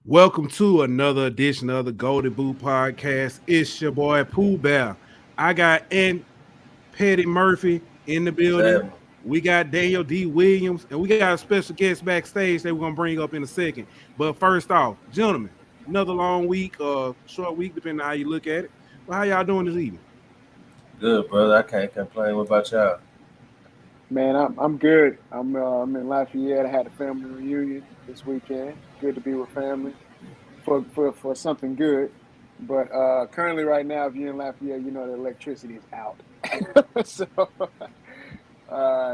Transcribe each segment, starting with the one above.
Welcome to another edition of the Golden Boot Podcast. It's your boy Pooh Bear. I got Aunt Petty Murphy in the building. Damn. We got Daniel D. Williams, and we got a special guest backstage that we're gonna bring up in a second. But first off, gentlemen, another long week, short week, depending on how you look at it. Well, how y'all doing this evening? Good, brother. I can't complain. What about y'all? Man, I'm good. I'm in Lafayette. I had a family reunion this weekend. Good to be with family for something good. But currently, right now, if you're in Lafayette, you know the electricity is out. So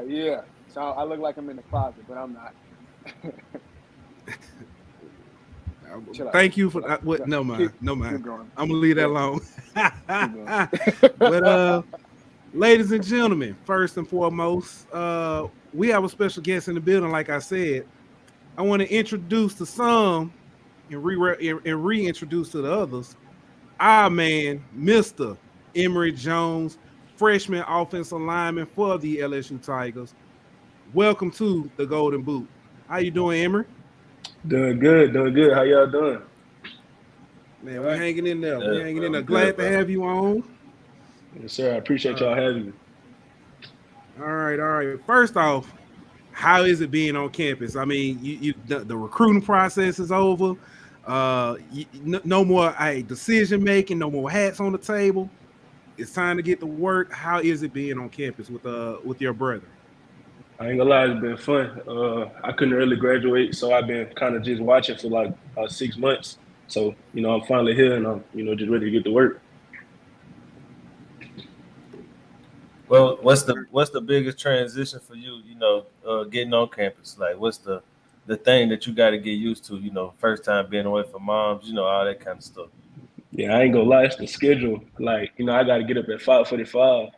yeah. So I look like I'm in the closet, but I'm not. Thank you for what? No mind, no mind. I'm gonna leave that alone. But ladies and gentlemen, first and foremost, we have a special guest in the building. Like I said, I want to introduce to some and reintroduce to the others our man, Mr. Emery Jones, freshman offensive lineman for the LSU Tigers. Welcome to the Golden Boot. How you doing, Emery? Doing good. How y'all doing? Man, we're hanging in there. We're hanging in there. Good, Glad bro. to have you on. Yes, sir. I appreciate y'all having me. All right. First off, how is it being on campus? I mean, the recruiting process is over. No more decision making, no more hats on the table. It's time to get to work. How is it being on campus with your brother? I ain't gonna lie, it's been fun. I couldn't really graduate, so I've been kind of just watching for like 6 months. So, I'm finally here and I'm, just ready to get to work. Well, what's the biggest transition for you? Getting on campus. Like, what's the thing that you got to get used to? First time being away from moms. All that kind of stuff. Yeah, I ain't gonna lie, it's the schedule. Like, I got to get up at 5:45,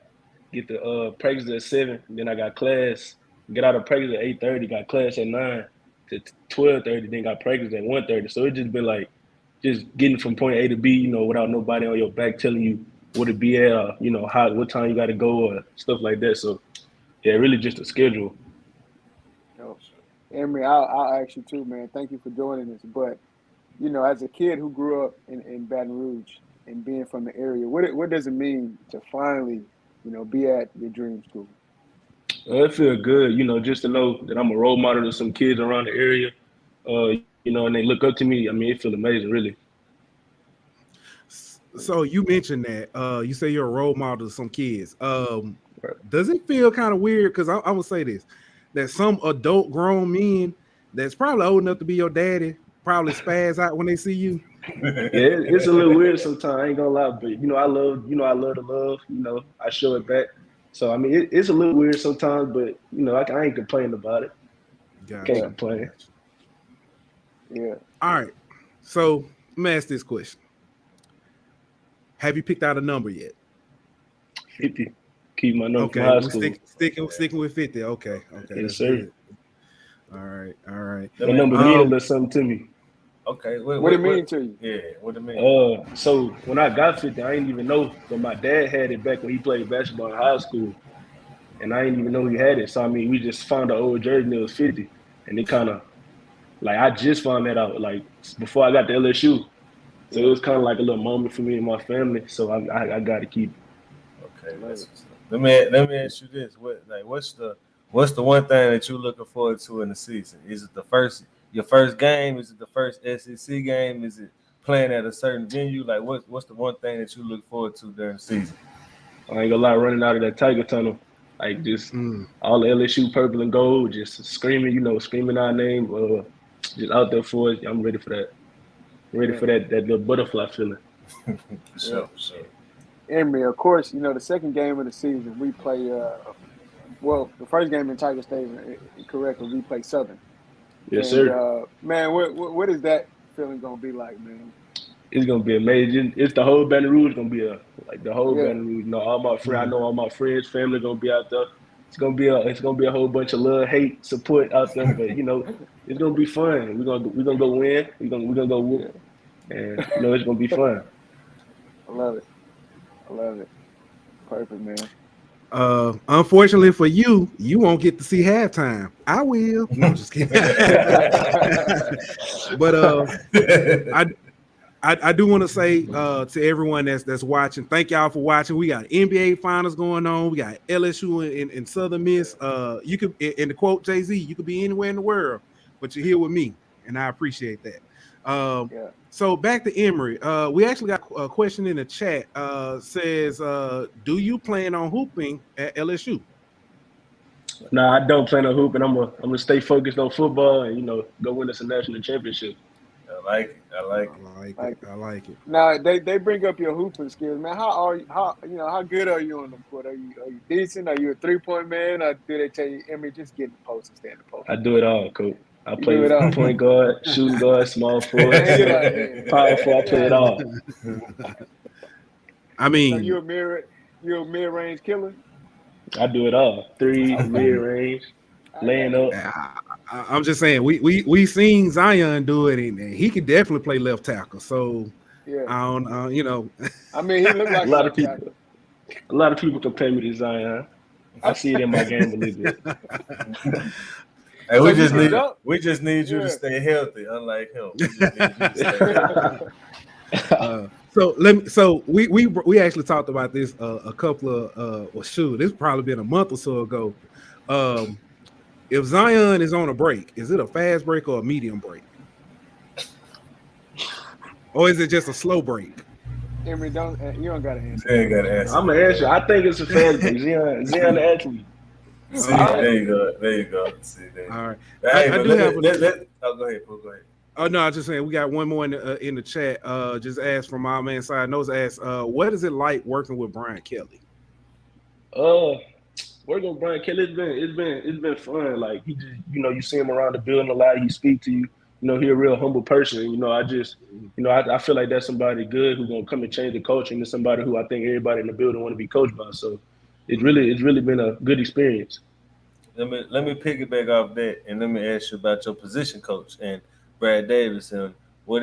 get the practice at 7, and then I got class. Get out of practice at 8:30, got class at 9 to 12:30, then got practice at 1:30. So it just been like just getting from point A to B, without nobody on your back telling you where to be at, what time you got to go or stuff like that. So yeah, really just a schedule. Emery, I'll ask you too, man. Thank you for joining us. But as a kid who grew up in Baton Rouge and being from the area, what does it mean to finally, be at your dream school? It feels good, just to know that I'm a role model to some kids around the area, and they look up to me. I mean, it feels amazing, really. So you mentioned that you say you're a role model to some kids. Does it feel kind of weird? Because I would say this, that some adult grown men that's probably old enough to be your daddy probably spaz out when they see you. Yeah, it's a little weird sometimes. I ain't gonna lie, but I love the love. I show it back. So I mean, it's a little weird sometimes, but I ain't complaining about it. Can't complain. Yeah. All right. So let me ask this question: have you picked out a number yet? 50. Keep my number okay, from high school. Sticking with 50. Okay. Yes, sir. Good. All right. That number means a little something to me. Okay. What it mean to you? Yeah. What it mean? So when I got 50, I didn't even know, but my dad had it back when he played basketball in high school, and I didn't even know he had it. So I mean, we just found an old jersey and it was 50, and it kind of like I just found that out like before I got to LSU. So it was kind of like a little moment for me and my family. So I got to keep it. Okay. Let me ask you this: what's the one thing that you're looking forward to in the season? Is it your first game? Is it the first SEC game? Is it playing at a certain venue? Like what's the one thing that you look forward to during the season? I ain't gonna lie, running out of that Tiger tunnel, like just all the LSU purple and gold, just screaming our name, just out there for it. I'm ready for that. For that little butterfly feeling. Sure. Emery, of course, the second game of the season we play. The first game in Tiger Stadium, correctly, we play Southern. Yes, sir. Man, what is that feeling gonna be like, man? It's gonna be amazing. It's the whole Baton Rouge gonna be the whole Baton Rouge. All my friends, I know all my friends, family gonna be out there. It's gonna be a whole bunch of love, hate, support out there. But it's gonna be fun. We're gonna go win. We're gonna go whoop, and it's gonna be fun. I love it. Perfect, man. Unfortunately for you, you won't get to see halftime. I will. No, I'm just kidding. But I do want to say to everyone that's watching, thank y'all for watching. We got NBA finals going on. We got LSU in Southern Miss. You could, in the quote Jay-Z, you could be anywhere in the world, but you're here with me, and I appreciate that. Yeah. So back to Emery. We actually got a question in the chat. Says, do you plan on hooping at LSU? No, I don't plan on hooping. I'm gonna stay focused on football and go win us a national championship. I like it. I like it. I like it. Now they bring up your hooping skills, man. How good are you on the court? Are you decent? Are you a 3-point man? Or do they tell you, Emery, just get in the post and stay in the post? I do it all, coach. I You play do it all. point guard, shooting guard, small forward, power forward. I play it all. I mean, So you're a mid-range killer? I do it all. 3, mid range, laying up. I'm just saying we seen Zion do it, and he could definitely play left tackle. So Yeah. I don't, I mean, he looked like A lot of people compare me to Zion. I see it in my game a little bit. Hey, So we you just can need dunk? we just need you Yeah. to stay healthy, unlike him. We just need you to stay healthy. So we actually talked about this a couple of this probably been a month or so ago. If Zion is on a break, is it a fast break or a medium break? Or is it just a slow break? Emery, you don't got to answer. You ain't got to answer. I'm gonna answer. I think it's a fast break. Zion the athlete. See, there you go. See, there you go. All right. Hey, I but do have oh, go ahead, Pooh, go ahead. Oh no, I was just saying we got one more in the chat. Just asked from my man side. Nose asked, what is it like working with Brian Kelly? Working with Brian Kelly, it's been fun. Like he just, you see him around the building a lot. He speak to you. He's a real humble person. I feel like that's somebody good who's gonna come and change the culture, and it's somebody who I think everybody in the building want to be coached by. So it's really been a good experience. Let me piggyback off that, and let me ask you about your position coach and Brad Davis, and what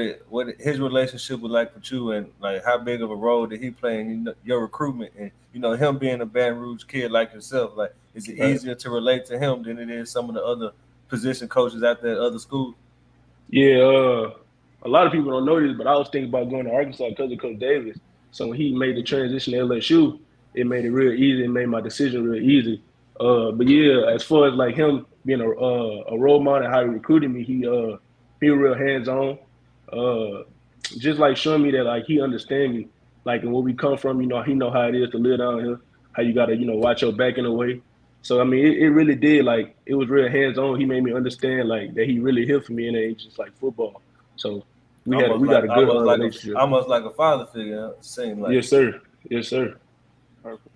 his relationship was like with you, and like how big of a role did he play in your recruitment, and him being a Baton Rouge kid like yourself. Like, is it easier to relate to him than it is some of the other position coaches out there at other schools? Yeah, a lot of people don't know this, but I was thinking about going to Arkansas because of Coach Davis. So when he made the transition to LSU, it made it real easy. It made my decision real easy. But yeah, as far as like him being a role model, how he recruited me, he was real hands on. Just like showing me that like he understands me, like and where we come from. He know how it is to live down here, how you gotta watch your back in a way. So I mean, it really did, like, it was real hands on. He made me understand like that he really here for me, and it ain't just like football. So we got a good relationship. Almost like a father figure. It seemed like. Yes, sir. Perfect.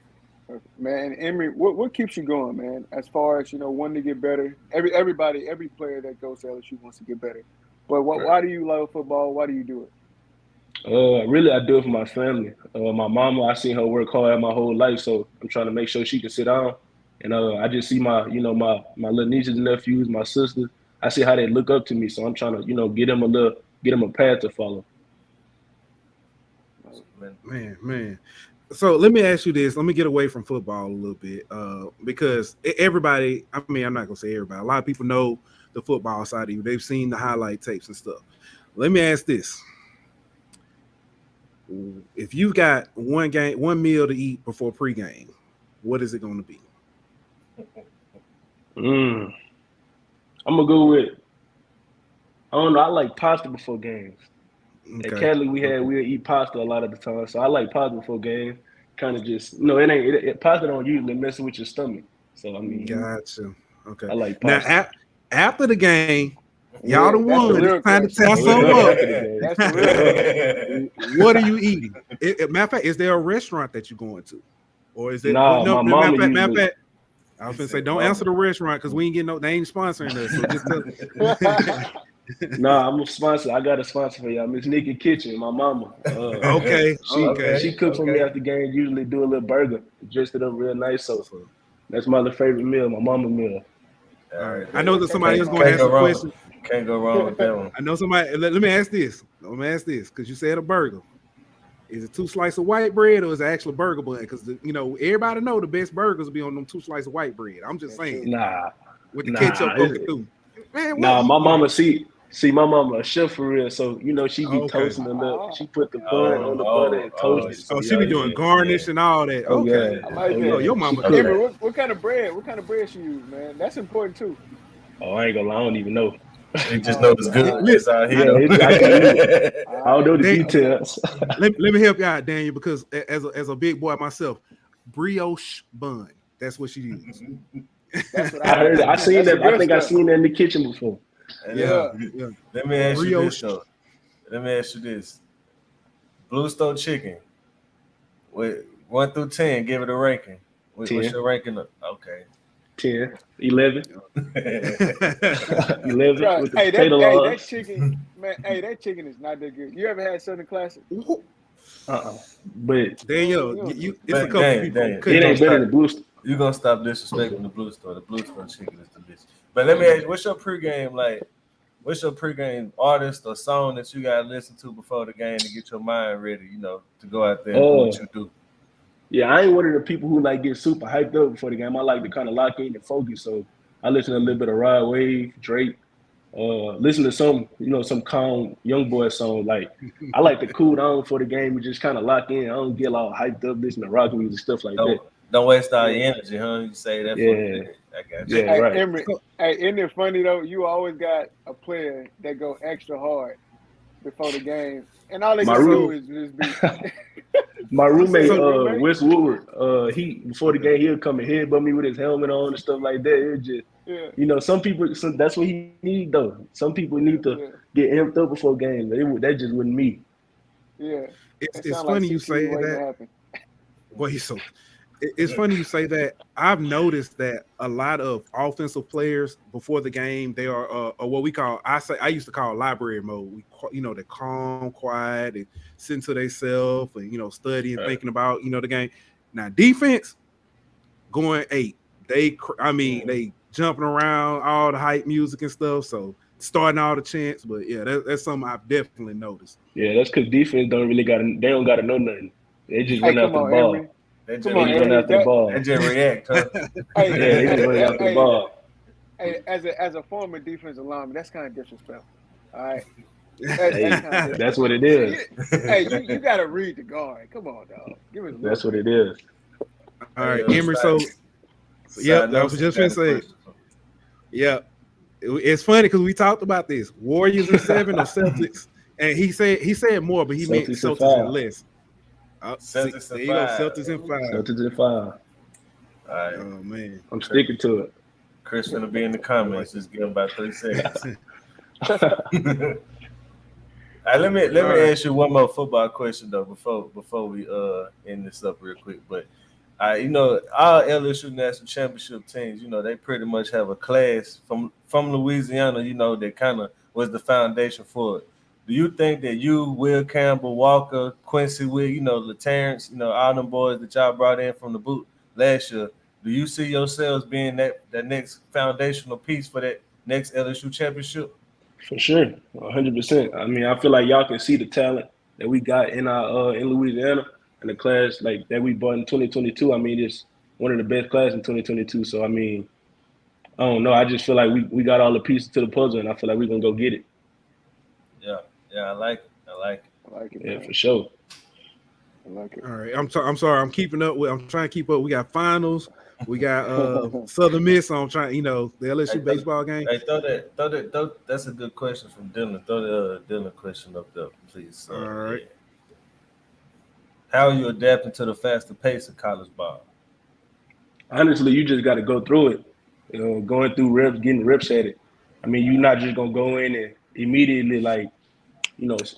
Man, Emery, what keeps you going, man? As far as wanting to get better. Every player that goes to LSU wants to get better. But why do you love football? Why do you do it? Really, I do it for my family. My mama, I seen her work hard my whole life, so I'm trying to make sure she can sit down. And I just see my little nieces and nephews, my sisters. I see how they look up to me, so I'm trying to get them a path to follow. Man. So let me ask you this. Let me get away from football a little bit, because everybody. I mean, I'm not gonna say everybody. A lot of people know the football side of you. They've seen the highlight tapes and stuff. Let me ask this. If you've got one meal to eat before pregame, what is it going to be? I'm gonna go with, I don't know, I like pasta before games. Okay. At Cali, we'll eat pasta a lot of the time, so I like pasta before games. Kind of just, pasta don't usually mess with your stomach. So I mean, gotcha. Okay. I like pasta. Now after the game, y'all the one. It's time to tell some up. What are you eating? Matter of fact, is there a restaurant that you're going to, or is it? No, my mama matter of fact, I was gonna say don't answer the restaurant because we ain't getting they ain't sponsoring us. So just tell. Nah, I'm a sponsor. I got a sponsor for y'all, Miss Nikki Kitchen, my mama. Okay. She cooks for me after game. Usually do a little burger, dressed it up real nice. So that's my little favorite meal, my mama meal. All right. I know that somebody else going to ask a question. Can't go wrong with that one. I know somebody. Let me ask this. Because you said a burger. Is it 2 slices of white bread or is it actually burger bun? Because everybody know the best burgers be on them 2 slices of white bread. I'm just saying. Nah, With the ketchup poking through. Man, nah. My mama see my mama a chef for real, so she be Okay. toasting the little. She put the bun on the butter and toast it. So, she be doing garnish and all that. Oh, Okay. yeah. I like that. Yeah. Your mama She Emery, cook. what kind of bread? What kind of bread she use, man? That's important too. Oh, I ain't gonna lie, I don't even know. He just know it's good. That's all he know. I can eat it. I don't know the Dang. details. Let me help you out, Daniel, because as a big boy myself, brioche bun. That's what she used. That's what I heard. I seen That's that. the good I think I stuff. seen that in the kitchen before. Yeah. Let me ask you Brioche. this though. Let me ask you this. Blue Stone Chicken. With 1 through 10, give it a ranking. What's 10. your ranking? Okay. 10, 11. 11 Right. with the Hey, potato that logs. chicken, man. Hey, that chicken is not that good. You ever had Southern Classic? But Daniel, it's a Dang, couple people. dang. it ain't better than Blue Star. You're gonna stop disrespecting the Blue Store. The Blue Store chicken is delicious. But let me ask you, what's your pregame like? What's your pregame artist or song that you gotta listen to before the game to get your mind ready, to go out there and do what you do? Yeah, I ain't one of the people who get super hyped up before the game. I like to kind of lock in and focus. So I listen to a little bit of Rod Wave, Drake. Listen to some calm young boy song. Like I like to cool down for the game and just kind of lock in. I don't get all hyped up listening to rock music stuff like that. Don't waste all your energy, huh? You say that for the I got you. Yeah, Hey, right. Emery, isn't it funny though? You always got a player that go extra hard before the game, and all they can do is just be. My roommate, roommate? Wes Woodward, he before the game he'll come and headbutt me with his helmet on and stuff like that. It just, some people, that's what he need though. Some people need to get amped up before game. That just wasn't me. Yeah, it's funny you say that. Boy, it's funny you say that. I've noticed that a lot of offensive players before the game, they are what we call I used to call library mode. They're calm, quiet, and sitting to themselves and studying, thinking about the game. Now defense going 8. They jumping around, all the hype music and stuff. So starting all the chants, but yeah, that's something I've definitely noticed. Yeah, that's because defense they don't gotta know nothing. They just run after the ball. Emery. They just run after the ball. They just react, huh? They just run after the ball. Hey, as a former defensive lineman, that's kind of disrespectful. All right. That's what it is. Hey, you got to read the guard. Come on, dog. Give it. That's what it is. All right, Emery. So, yeah, I was just gonna say. Yeah, it's funny because we talked about this Warriors in 7 or Celtics, and he said more, but he meant Celtics in less. Celtics there you go, Celtics in 5. Celtics in 5. All right. Oh man, I'm sticking to it. Chris gonna be in the comments. Just give him about 3 seconds. All right, let me ask you one more football question though before we end this up real quick. But our LSU national championship teams, they pretty much have a class from Louisiana, that kind of was the foundation for it. Do you think that you, Will Campbell, Walker, Quincy Will, LaTerrence, all them boys that y'all brought in from the boot last year, do you see yourselves being that next foundational piece for that next LSU championship? For sure, 100%. I mean, I feel like y'all can see the talent that we got in our in Louisiana and the class like that we brought in 2022. I mean, it's one of the best class in 2022. So I mean, I don't know. I just feel like we got all the pieces to the puzzle, and I feel like we're gonna go get it. Yeah, I like it. Yeah, for sure. I like it. All right, I'm sorry. I'm trying to keep up. We got finals. We got Southern Miss. So I'm trying. The LSU baseball game. Hey, throw that. That's a good question from Dylan. Throw the Dylan question up there, please. All right. Yeah. How are you adapting to the faster pace of college ball? Honestly, you just got to go through it. Going through reps, getting reps at it. I mean, you're not just gonna go in and immediately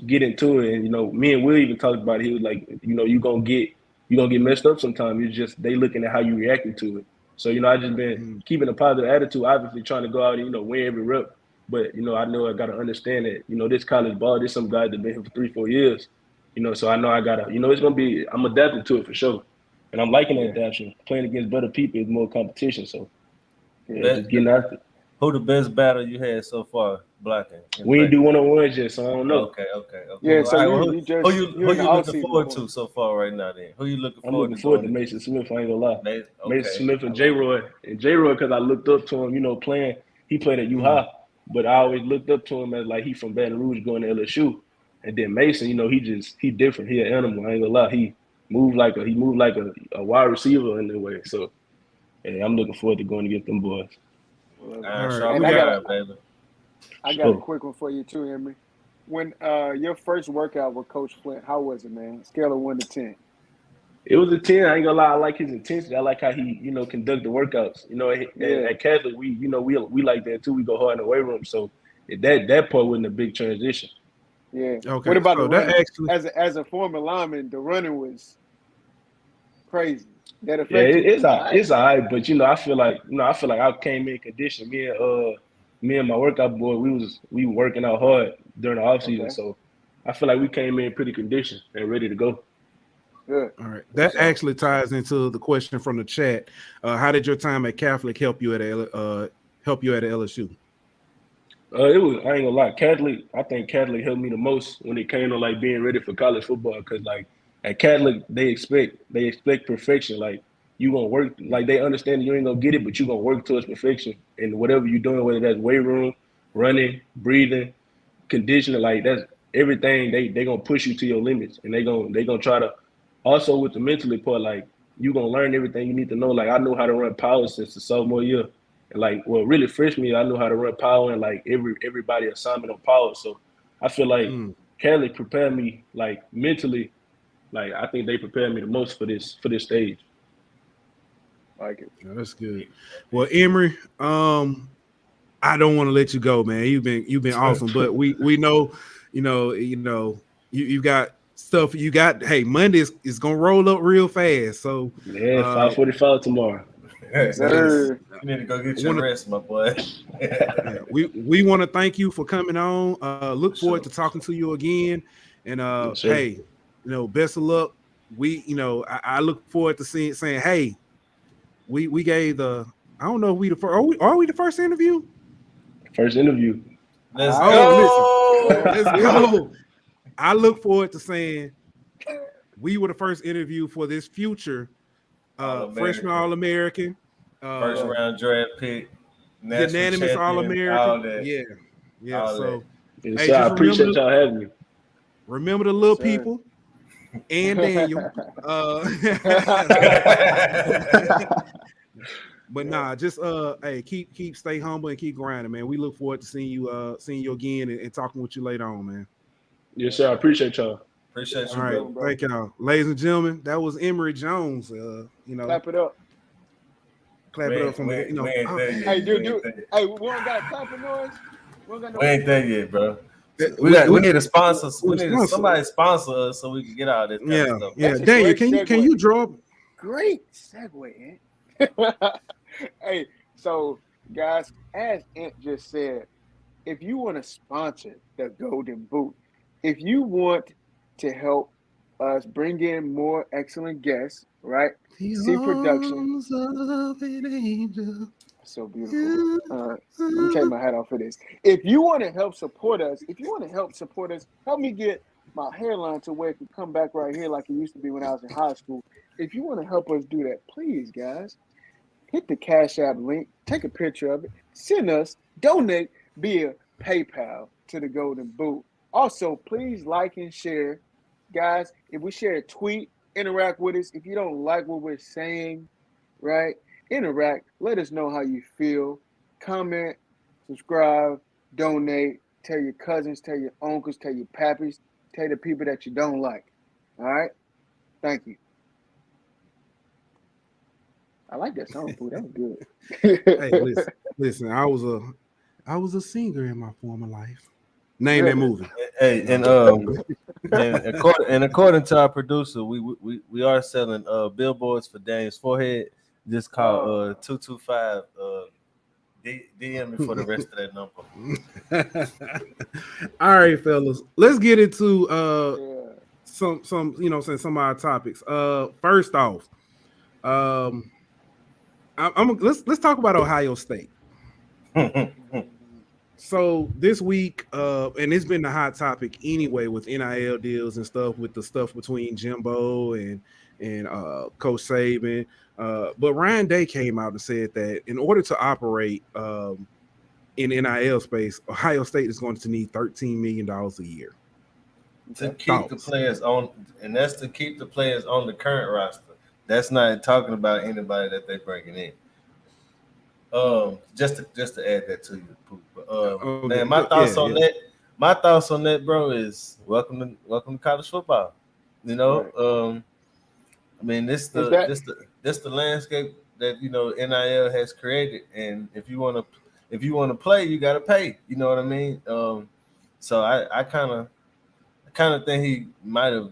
get into it. And me and Will even talked about it. He was like, you're gonna get messed up sometimes. It's just they looking at how you reacting to it. So I just been keeping a positive attitude. Obviously, trying to go out and win every rep. But I know I gotta understand that this college ball. There's some guys that been here for 3-4 years. So I know I gotta. It's gonna be. I'm adapting to it for sure, and I'm liking that adaptation. Playing against better people is more competition. So just getting after it. Who the best battle you had so far blocking? We ain't do one-on-ones yet, so I don't know. Okay. Yeah, All so right. Well, you're who in the you off looking season forward for to so far right now? Then who you looking I'm forward looking to forward going to Mason against? Smith. I ain't gonna lie. Mason Okay. Smith and J-Roy. And J-Roy, because I looked up to him, playing. He played at U-High, but I always looked up to him as like he from Baton Rouge going to LSU. And then Mason, he different. He an animal. I ain't gonna lie. He moved like a wide receiver in a way. So yeah, I'm looking forward to going against them boys. Love it. All right, Sharp we And got. guy, baby. I got a So quick one for you too, Emery. When your first workout with Coach Flint, how was it, man? Scale of 1 to 10. it was a 10. I ain't gonna lie. I like his intensity. I like how he, conduct the workouts. Yeah. At Catholic, we like that too. We go hard in the weight room. So that part wasn't a big transition. Yeah. Okay, What about the so that running? actually. As a former lineman, the running was crazy. That Yeah, affect you? it's all right, but I feel like I came in condition. Me and my workout boy, we were working out hard during the off season, Okay. so I feel like we came in pretty conditioned and ready to go. Good. All right, that So, actually ties into the question from the chat. How did your time at Catholic help you at LSU? It was I ain't gonna lie, Catholic. I think Catholic helped me the most when it came to like being ready for college football. Cause like at Catholic, they expect perfection. Like you gonna work. Like they understand you ain't gonna get it, but you gonna work towards perfection. And whatever you're doing, whether that's weight room, running, breathing, conditioning, like that's everything. They gonna push you to your limits, and they gonna try to. Also with the mentally part, like you gonna learn everything you need to know. Like I know how to run power since the sophomore year. And like, well, really freshman year, I knew how to run power and like everybody assignment on power. So I feel like Mm, Cali prepared me like mentally. Like I think they prepared me the most for this stage. Like it. yeah, that's good. Well, Emery, I don't want to let you go, man. You've been awesome, but we know, you got stuff. You got hey, Monday is gonna roll up real fast. So, Yeah, uh, 5:45 tomorrow. Yes, yes, sir. You need to go get I your want to. rest, my boy. Yeah, we want to thank you for coming on. Look For forward sure. to talking to you again. And Yes, sir. hey, best of luck. I look forward to saying, hey, we gave the. I don't know if we the first. Are we the first interview? First interview. Let's All right. Oh, listen, go. Let's let's get it. go. I look forward to saying we were the first interview for this future All freshman American. All American, First uh, Yeah. round draft pick, national unanimous All champion, all American. that. Yeah, yeah. All that. So Yes, hey, sir. I just appreciate y'all having me. remember the Yes, little sir. people and Daniel. Uh, but Yeah. nah, just hey, stay humble and keep grinding, man. We look forward to seeing you again and talking with you later on, man. Yes, Yes, sir. I sir. appreciate y'all. Appreciate All you, Have a right, good brother. one, bro. thank y'all, ladies and gentlemen. That was Emery Jones. Clap it up. Clap it up from the We ain't there Hey, yet. We dude. ain't there yet. Hey, we don't got a clapping noise. We don't got no. We ain't there yet, bro. We we need a sponsor. we're We need sponsor. somebody sponsor us so we can get all this kind of Yeah, stuff. yeah. That's a Daniel, great can segue. you draw? Great segue, Ant. Hey, so guys, as Ant just said, if you want to sponsor the Golden Boot, if you want to help us bring in more excellent guests, right? The See production. arms of an angel. So beautiful. Let me take my hat off for this. If you want to help support us, help me get my hairline to where it can come back right here like it used to be when I was in high school. If you want to help us do that, please, guys, hit the Cash App link, take a picture of it, send us, donate via PayPal to the Golden Boot. Also, please like and share. Guys, if we share a tweet, interact with us. If you don't like what we're saying, right? Interact. Let us know how you feel. Comment, subscribe, donate. Tell your cousins, tell your uncles, tell your pappies, tell the people that you don't like. All right? Thank you. I like that song, Pooh. That was good. Hey, listen. I was a singer in my former life. Name that Really? movie. Hey, and according to our producer, we are selling billboards for Daniel's forehead. Just call Oh, 225 DM me for the rest of that number. All right, fellas. Let's get into yeah. some some of our topics. First off, let's talk about Ohio State. So this week, and it's been the hot topic anyway with NIL deals and stuff with the stuff between Jimbo and Coach Saban. But Ryan Day came out and said that in order to operate in NIL space, Ohio State is going to need $13 million a year. To keep the players on, and that's to keep the players on the current roster. That's not talking about anybody that they bringing in. Just to add that to you, but man, my thoughts on that, bro, is welcome to college football. You know, Right. I mean, this the landscape that NIL has created, and if you want to play, you got to pay. You know what I mean? So I kind of think he might have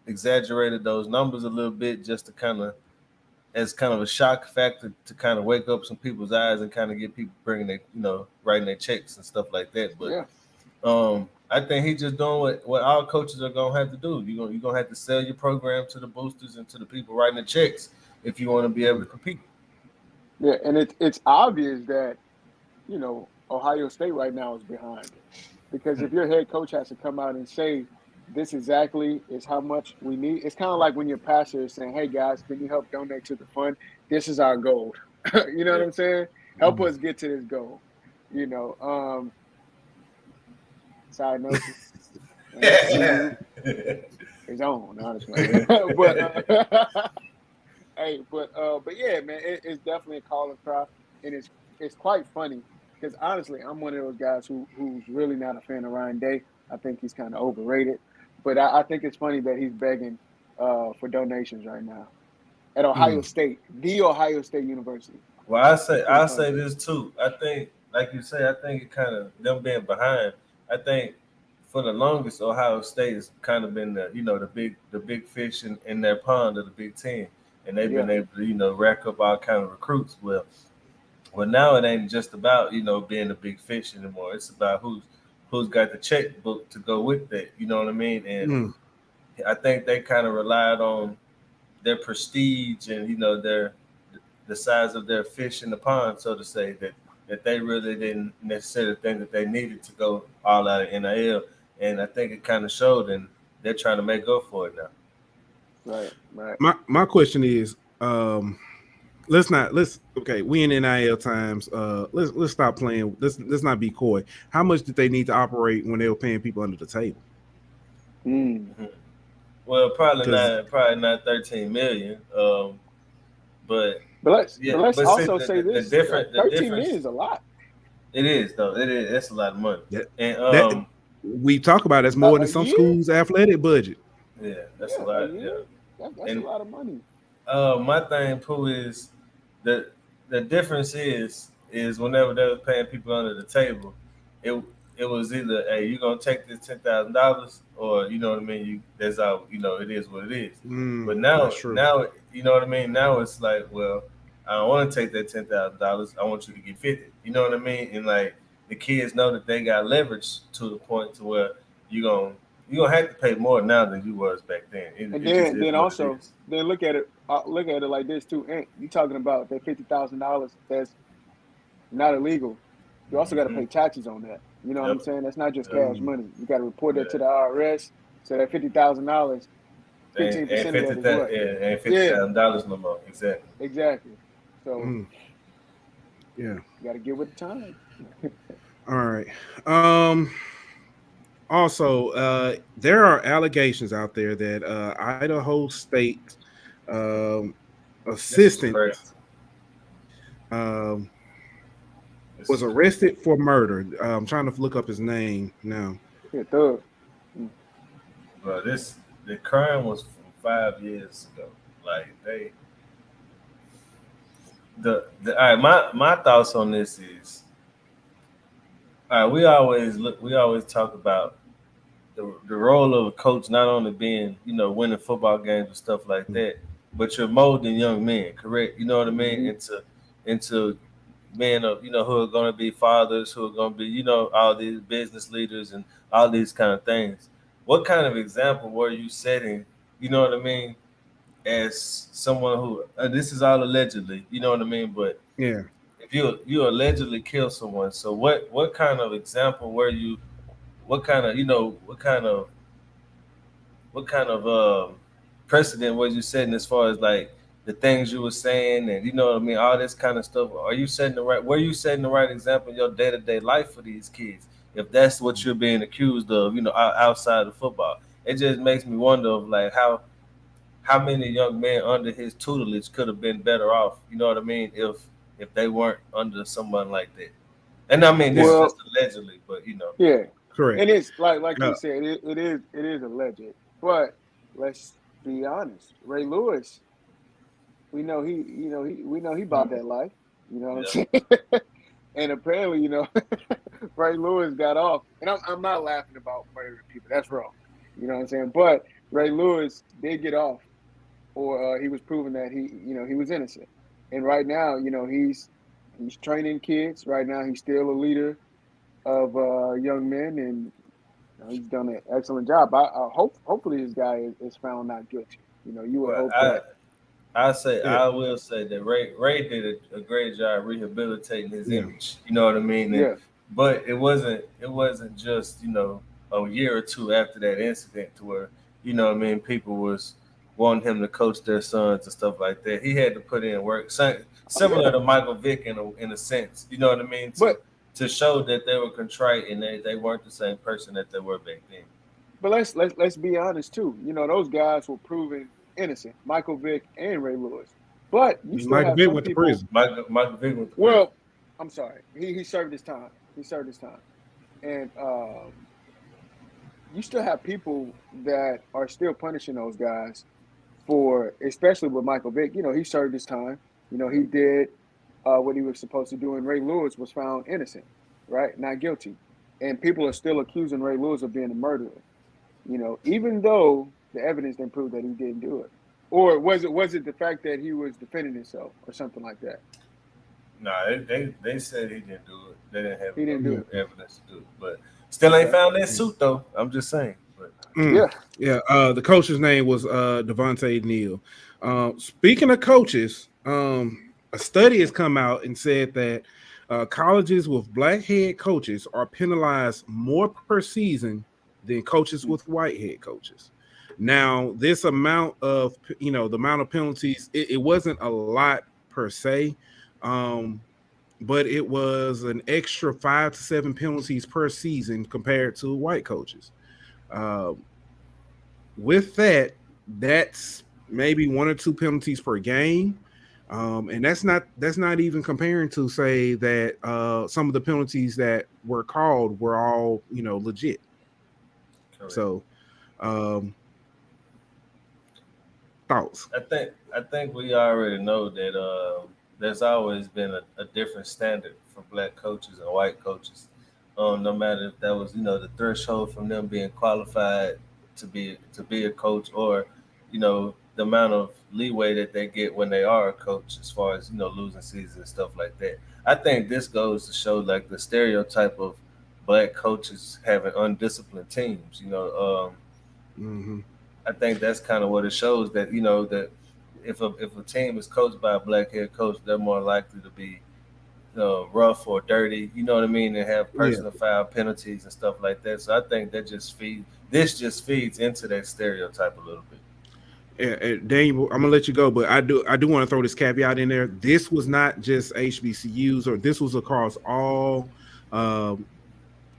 exaggerated those numbers a little bit just to kind of as kind of a shock factor to kind of wake up some people's eyes and kind of get people bringing their, writing their checks and stuff like that. But I think he's just doing what all coaches are gonna have to do. You're gonna have to sell your program to the boosters and to the people writing the checks if you want to be able to compete. Yeah, and it's obvious that Ohio State right now is behind, because if your head coach has to come out and say this exactly is how much we need. It's kind of like when your pastor is saying, hey, guys, can you help donate to the fund? This is our goal. You know what I'm saying? Help us get to this goal. Side note, it's on, honestly. But yeah, man, it's definitely a call and cry, and it's quite funny because honestly, I'm one of those guys who's really not a fan of Ryan Day. I think he's kind of overrated. But I think it's funny that he's begging for donations right now at Ohio State, the Ohio State University. Well, I'll say this too. I think, like you say, I think it kind of them being behind. I think for the longest, Ohio State has kind of been the big fish in their pond of the Big Ten, and they've been able to rack up all kind of recruits. Well, now it ain't just about being the big fish anymore. It's about who's got the checkbook to go with that, you know what I mean? And I think they kind of relied on their prestige and the size of their fish in the pond, so to say, that they really didn't necessarily think that they needed to go all out of NIL. And I think it kind of showed, and they're trying to make up for it now. Right. My question is, we in NIL times. Let's stop playing. Let's not be coy. How much did they need to operate when they were paying people under the table? Well, probably not 13 million. But let's also say this: 13 million is a lot. It is, though. It is. That's a lot of money. And we talk about it's more than some schools' athletic budget. Yeah, that's a lot. That's a lot of money. My thing, Pooh, is the difference is whenever they were paying people under the table, it was either, hey, you're gonna take this $10,000, or you know what I mean. That's all. It is what it is. But now, you know what I mean. Now it's like, well, I don't want to take that $10,000. I want you to get 50. You know what I mean? And like the kids know that they got leverage to the point to where you're gonna have to pay more now than you was back then. Then look at it like this too. Ain't you talking about that $50,000 that's not illegal? You also got to pay taxes on that. You know what I'm saying? That's not just cash money. You got to report that to the IRS. So that $50,000, 15% of that is what? And $50,000 no more. Exactly. So you got to get with the time. All right. Also, there are allegations out there that Idaho State assistant was arrested for murder. I'm trying to look up his name now. Yeah, thug. Bro, the crime was from 5 years ago. Like all right, my thoughts on this is, all right, we always talk about the role of a coach not only being, winning football games and stuff like that, but you're molding young men, correct? You know what I mean? Into men of, who are going to be fathers, who are going to be, all these business leaders and all these kind of things. What kind of example were you setting, you know what I mean, as someone who, this is all allegedly, you know what I mean? But if you allegedly kill someone, so what kind of example were you? What kind of what kind of precedent was you setting as far as like the things you were saying and what I mean, all this kind of stuff? Are you setting the right? Were you setting the right example in your day to day life for these kids? If that's what you're being accused of, outside of football, it just makes me wonder of like how many young men under his tutelage could have been better off. You know what I mean? If they weren't under someone like that. And I mean, this is Yeah, Well, just allegedly, but yeah, correct. and it's like Yeah, you said, it is alleged. But let's be honest, Ray Lewis, we know we know he bought that life. You know what I'm yeah, saying? And apparently, Ray Lewis got off, and I'm not laughing about murdering people. That's wrong. You know what I'm saying? But Ray Lewis did get off, or he was proven that he was innocent. And right now, he's training kids. Right now, he's still a leader of young men, and he's done an excellent job. I hopefully this guy is found not guilty. You would well, hope that. yeah, I will say that Ray did a great job rehabilitating his yeah. image. You know what I mean? Yeah, But it wasn't just a year or two after that incident to where what I mean, people was wanting him to coach their sons and stuff like that. He had to put in work, oh similar yeah. to Michael Vick in a sense. You know what I mean? But To show that they were contrite and they weren't the same person that they were back then. but let's be honest too. Those guys were proven innocent, Michael Vick and Ray Lewis. But you still Michael have Vick some went to people. prison. Michael Vick went to prison. Well, I'm sorry, he served his time. He served his time, and you still have people that are still punishing those guys for, especially with Michael Vick. He served his time. He did what he was supposed to do, and Ray Lewis was found innocent, right? Not guilty. And people are still accusing Ray Lewis of being a murderer, even though the evidence didn't prove that he didn't do it. Or was it the fact that he was defending himself or something like that? No, they said he didn't do it. They didn't have He didn't enough do Yeah. it. evidence to do it. But still ain't Okay. found that suit though. I'm just saying. But Mm. Yeah. Yeah, the coach's name was Devontae Neal. Speaking of coaches, a study has come out and said that colleges with black head coaches are penalized more per season than coaches with white head coaches. Now, this amount of the amount of penalties, it wasn't a lot per se, um, but it was an extra 5 to 7 penalties per season compared to white coaches. Um, with that, that's maybe 1 or 2 penalties per game. And that's not even comparing to say that some of the penalties that were called were all legit. correct. So um, thoughts? I think we already know that there's always been a different standard for black coaches and white coaches. No matter if that was the threshold from them being qualified to be a coach, or the amount of leeway that they get when they are a coach, as far as losing seasons and stuff like that. I think this goes to show like the stereotype of black coaches having undisciplined teams. Mm-hmm. I think that's kind of what it shows, that that if a team is coached by a black head coach, they're more likely to be rough or dirty. You know what I mean, and have Yeah. personal foul penalties and stuff like that. So I think this just feeds into that stereotype a little bit. Daniel, I'm gonna let you go, but I do want to throw this caveat in there. This was not just HBCUs, or this was across all um,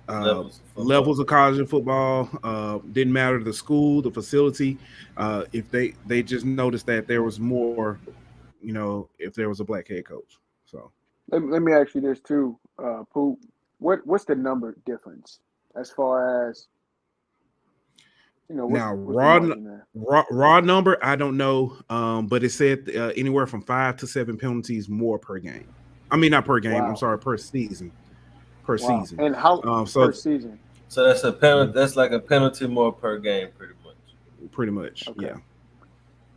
Levels of football. levels of college and football. Didn't matter the school, the facility. If they just noticed that there was more, if there was a black head coach. So Let me ask you this too, Poop. What's the number difference as far as now, what's the margin there? raw number, I don't know, but it said anywhere from 5 to 7 penalties more per game. I mean, not per game. I'm Wow, sorry, per season. Per wow. season. And how So per season? So that's a penalty. That's like a penalty more per game, pretty much. pretty much, Okay. yeah.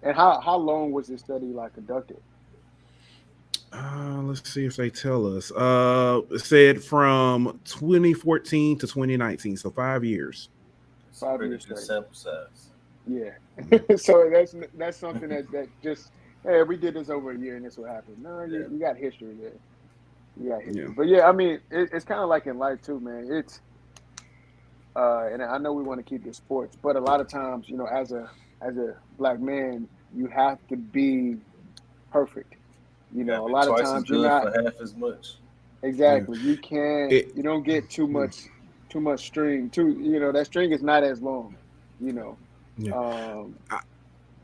And how long was this study conducted? Let's see if they tell us. It said from 2014 to 2019, so 5 years. It's a 5 year pretty good study. sample size. Yeah. Mhm. So that's something that just, hey, we did this over a year and this will happen. No, Yeah. you got history there. Yeah, Yeah. but yeah, I mean, it's kind of like in life too, man. It's and I know we want to keep the sports, but a lot of times, as a black man, you have to be perfect. Gotta A be lot of twice as times you're good not for half as much. Yeah. exactly. You can't. It, You don't get too much string. That string is not as long. You know. yeah. Um,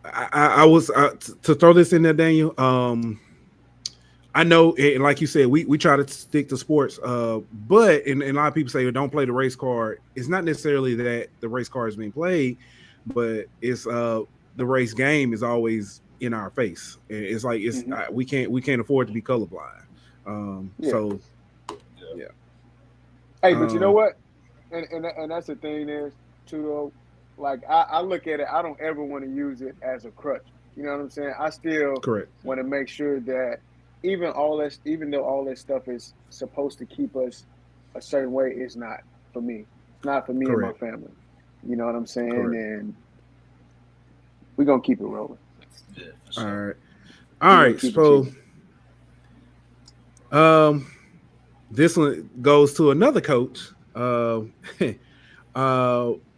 I was to throw this in there, Daniel. I know, and like you said, we try to stick to sports. But and a lot of people say, well, don't play the race card. It's not necessarily that the race card is being played, but it's the race game is always in our face. It's like mhm. we can't afford to be colorblind. Yeah. So Yeah. yeah. Hey, but you know Um, what? And that's the thing is too though. Like I look at it, I don't ever want to use it as a crutch. You know what I'm saying? I still correct. want to make sure that even though all this stuff is supposed to keep us a certain way, it's not for me. It's not for me and my Correct. family. You know what I'm saying? Correct. And we're gonna keep it rolling. Yeah, for All sure. right. All We're gonna right. keep it So chicken. um, this one goes to another coach.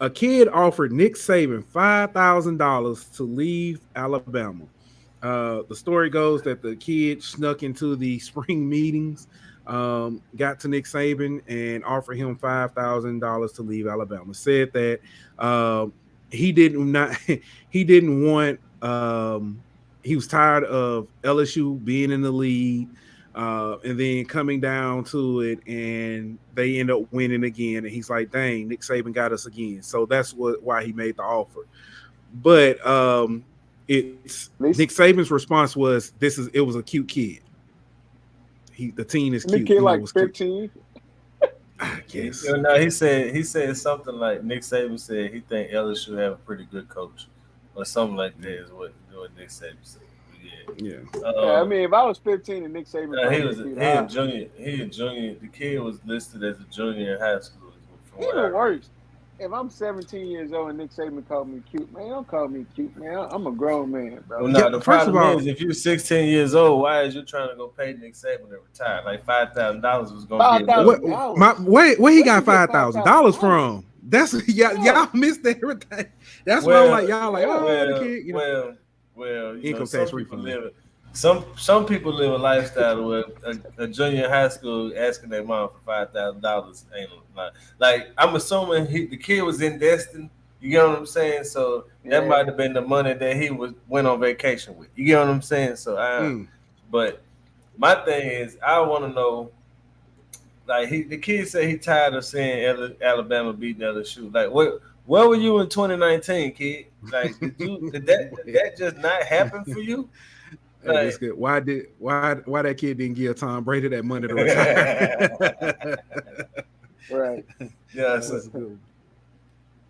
A kid offered Nick Saban $5,000 to leave Alabama. The story goes that the kid snuck into the spring meetings, got to Nick Saban and offered him $5,000 to leave Alabama. Said that he didn't not he didn't want he was tired of LSU being in the lead. And then coming down to it, and they end up winning again. And he's like, "Dang, Nick Saban got us again." So that's why he made the offer. But it's At Nick least Saban's response was, it was a cute kid. The teen is and the cute, kid like was cute. 15. I You guess. know, he said something like Nick Saban said he think LSU have a pretty good coach, or something like that is what Nick Saban said. Yeah. Yeah. Yeah, I mean, if I was 15 and Nick Saban He called me was cute, he a junior. He a junior. The kid was listed as a junior in high school, from what I even read. worse. If I'm 17 years old and Nick Saban called me cute, man, don't call me cute, man. I'm a grown man, Well, bro. no, Yeah. the First of problem all, is if you're 16 years old, why is you trying to go pay Nick Saban to retire? Like $5,000 was gonna Five get what enough. thousand dollars. where he Where you got get five five thousand thousand dollars dollars? from? That's Yeah, y'all missed everything. That's why I'm Well, like, y'all like, yeah. oh, the well, kid, well, well. You know, income tax refund. some people live a lifestyle where a junior in high school asking their mom for $5,000 ain't like I'm assuming the kid was in Destin. You get what I'm saying? So that Yeah. might have been the money that he went on vacation with. You get what I'm saying? Mm. But my thing is, I want to know. Like the kid said, he tired of seeing Alabama beating LSU. Like, where were you in 2019, kid? Like, did that just not happen for you? Hey, this Like, good. Why that kid didn't give Tom Brady that money to retire? Right. yeah, That was a good one.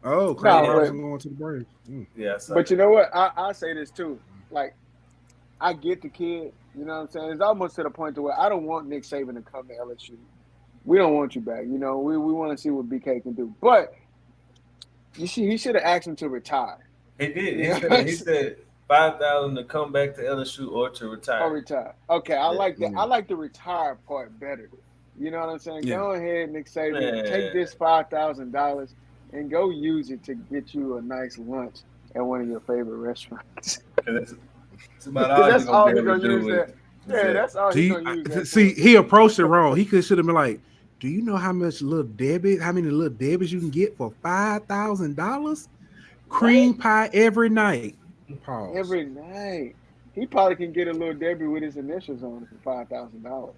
Oh, Craig No, yeah, Robinson going to the Braves. Mm. yeah. I saw but you that. know what? I say this too. Like, I get the kid. You know what I'm saying? It's almost to the point to where I don't want Nick Saban to come to LSU. We don't want you back. We want to see what BK can do. But he should have asked him to retire. He did. You He know, said 5,000 to come back to LSU or to or retire. retire. Okay, I Yeah, like that. I Mm. like the retire part better. You know what I'm saying? Yeah. Go ahead, Nick Saban, take man. this $5,000 and go use it to get you a nice lunch at one of your favorite restaurants. 'Cause it's about Because all you're that's gonna all be he's able to gonna do use with that. it. Yeah, Yeah. that's all Do he's you gonna use that see? for. He approached it wrong. He should have been like, "Do you know how much how many little debits you can get for $5,000? Right? Cream pie every night." Pause. Every night. He probably can get a little Debbie with his initials on it for $5,000.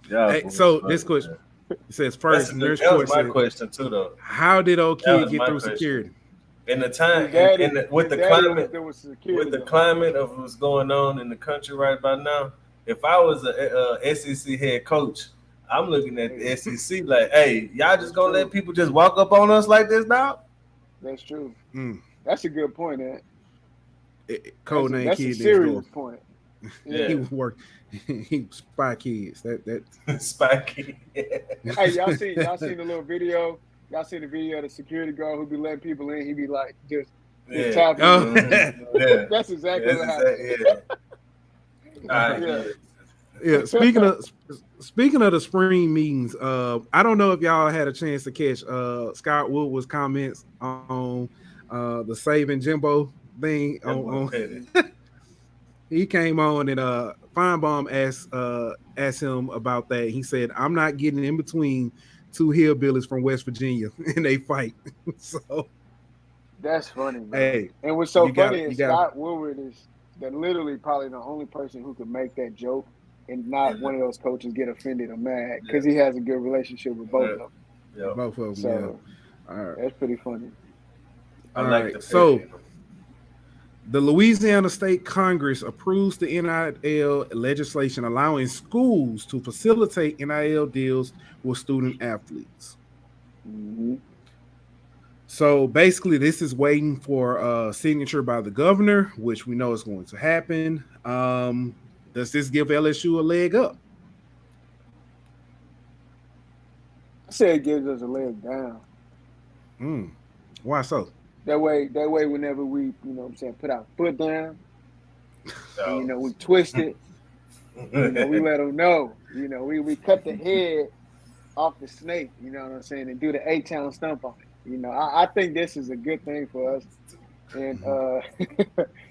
Yeah, Hey, boy, it's so this funny, question man. it says first. Nurse That was Court my said, question too, though. "How did old That kid was get my through question. security?" In the time, with His the daddy was climate, there with with security the guard. climate of what's going on in the country right about now, if I was a SEC head coach, I'm looking at Hey, the SEC like, hey, y'all just that's gonna let true. people just walk up on us like this now? That's true. Mm. That's a good point, Ed. Code name That's a kid next door. serious point. He Yeah. Yeah, was work. He was spy kids. That spiky. Hey, y'all seen the little video? Y'all seen the video of the security guard who be letting people in? He be like just Yeah, tapping oh, them. yeah. That's exactly That's what happened. exactly, yeah. All right, Yeah. good. Yeah, speaking of the spring meetings, I don't know if y'all had a chance to catch Scott Woodward's comments on the Saban Jimbo thing. That boy petty. He came on and Feinbaum asked him about that. He said, "I'm not getting in between two hillbillies from West Virginia and they fight." So That's funny, man. hey, And what's so funny you is got Scott Woodward is that literally probably the only person who could make that joke and not Yeah. one of those coaches get offended or mad Yeah. because he has a good relationship with both of them. Yeah. both of them. So Yeah. All right. that's pretty funny. I All like right. the So petty. the Louisiana State Congress approves the NIL legislation allowing schools to facilitate NIL deals with student athletes. Hmm. So basically, this is waiting for a signature by the governor, which we know is going to happen. Does this give LSU a leg up? I say it gives us a leg down. Why so? That way, whenever we, what I'm saying, put our foot down and, Oh. we twist it, we let them know, we cut the head off the snake, you know what I'm saying, and do the 8-town stump on it. I think this is a good thing for us. And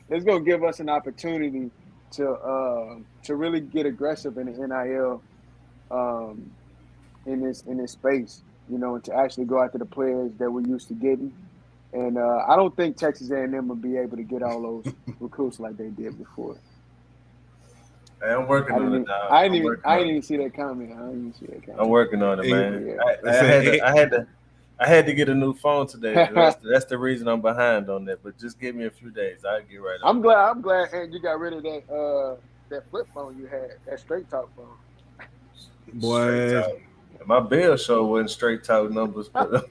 it's going to give us an opportunity to really get aggressive in the NIL in this space, and to actually go after the players that we're used to getting. And I don't think Texas A&M will be able to get all those recruits like they did before. Hey, I'm working on it, dog. I didn't even see that comment. I'm working on it, man. Yeah. I had to get a new phone today. That's the reason I'm behind on that. But just give me a few days. I'll get right on. I'm glad, and you got rid of that flip phone you had, that straight talk phone. Boy, my bill show wasn't straight talk numbers, but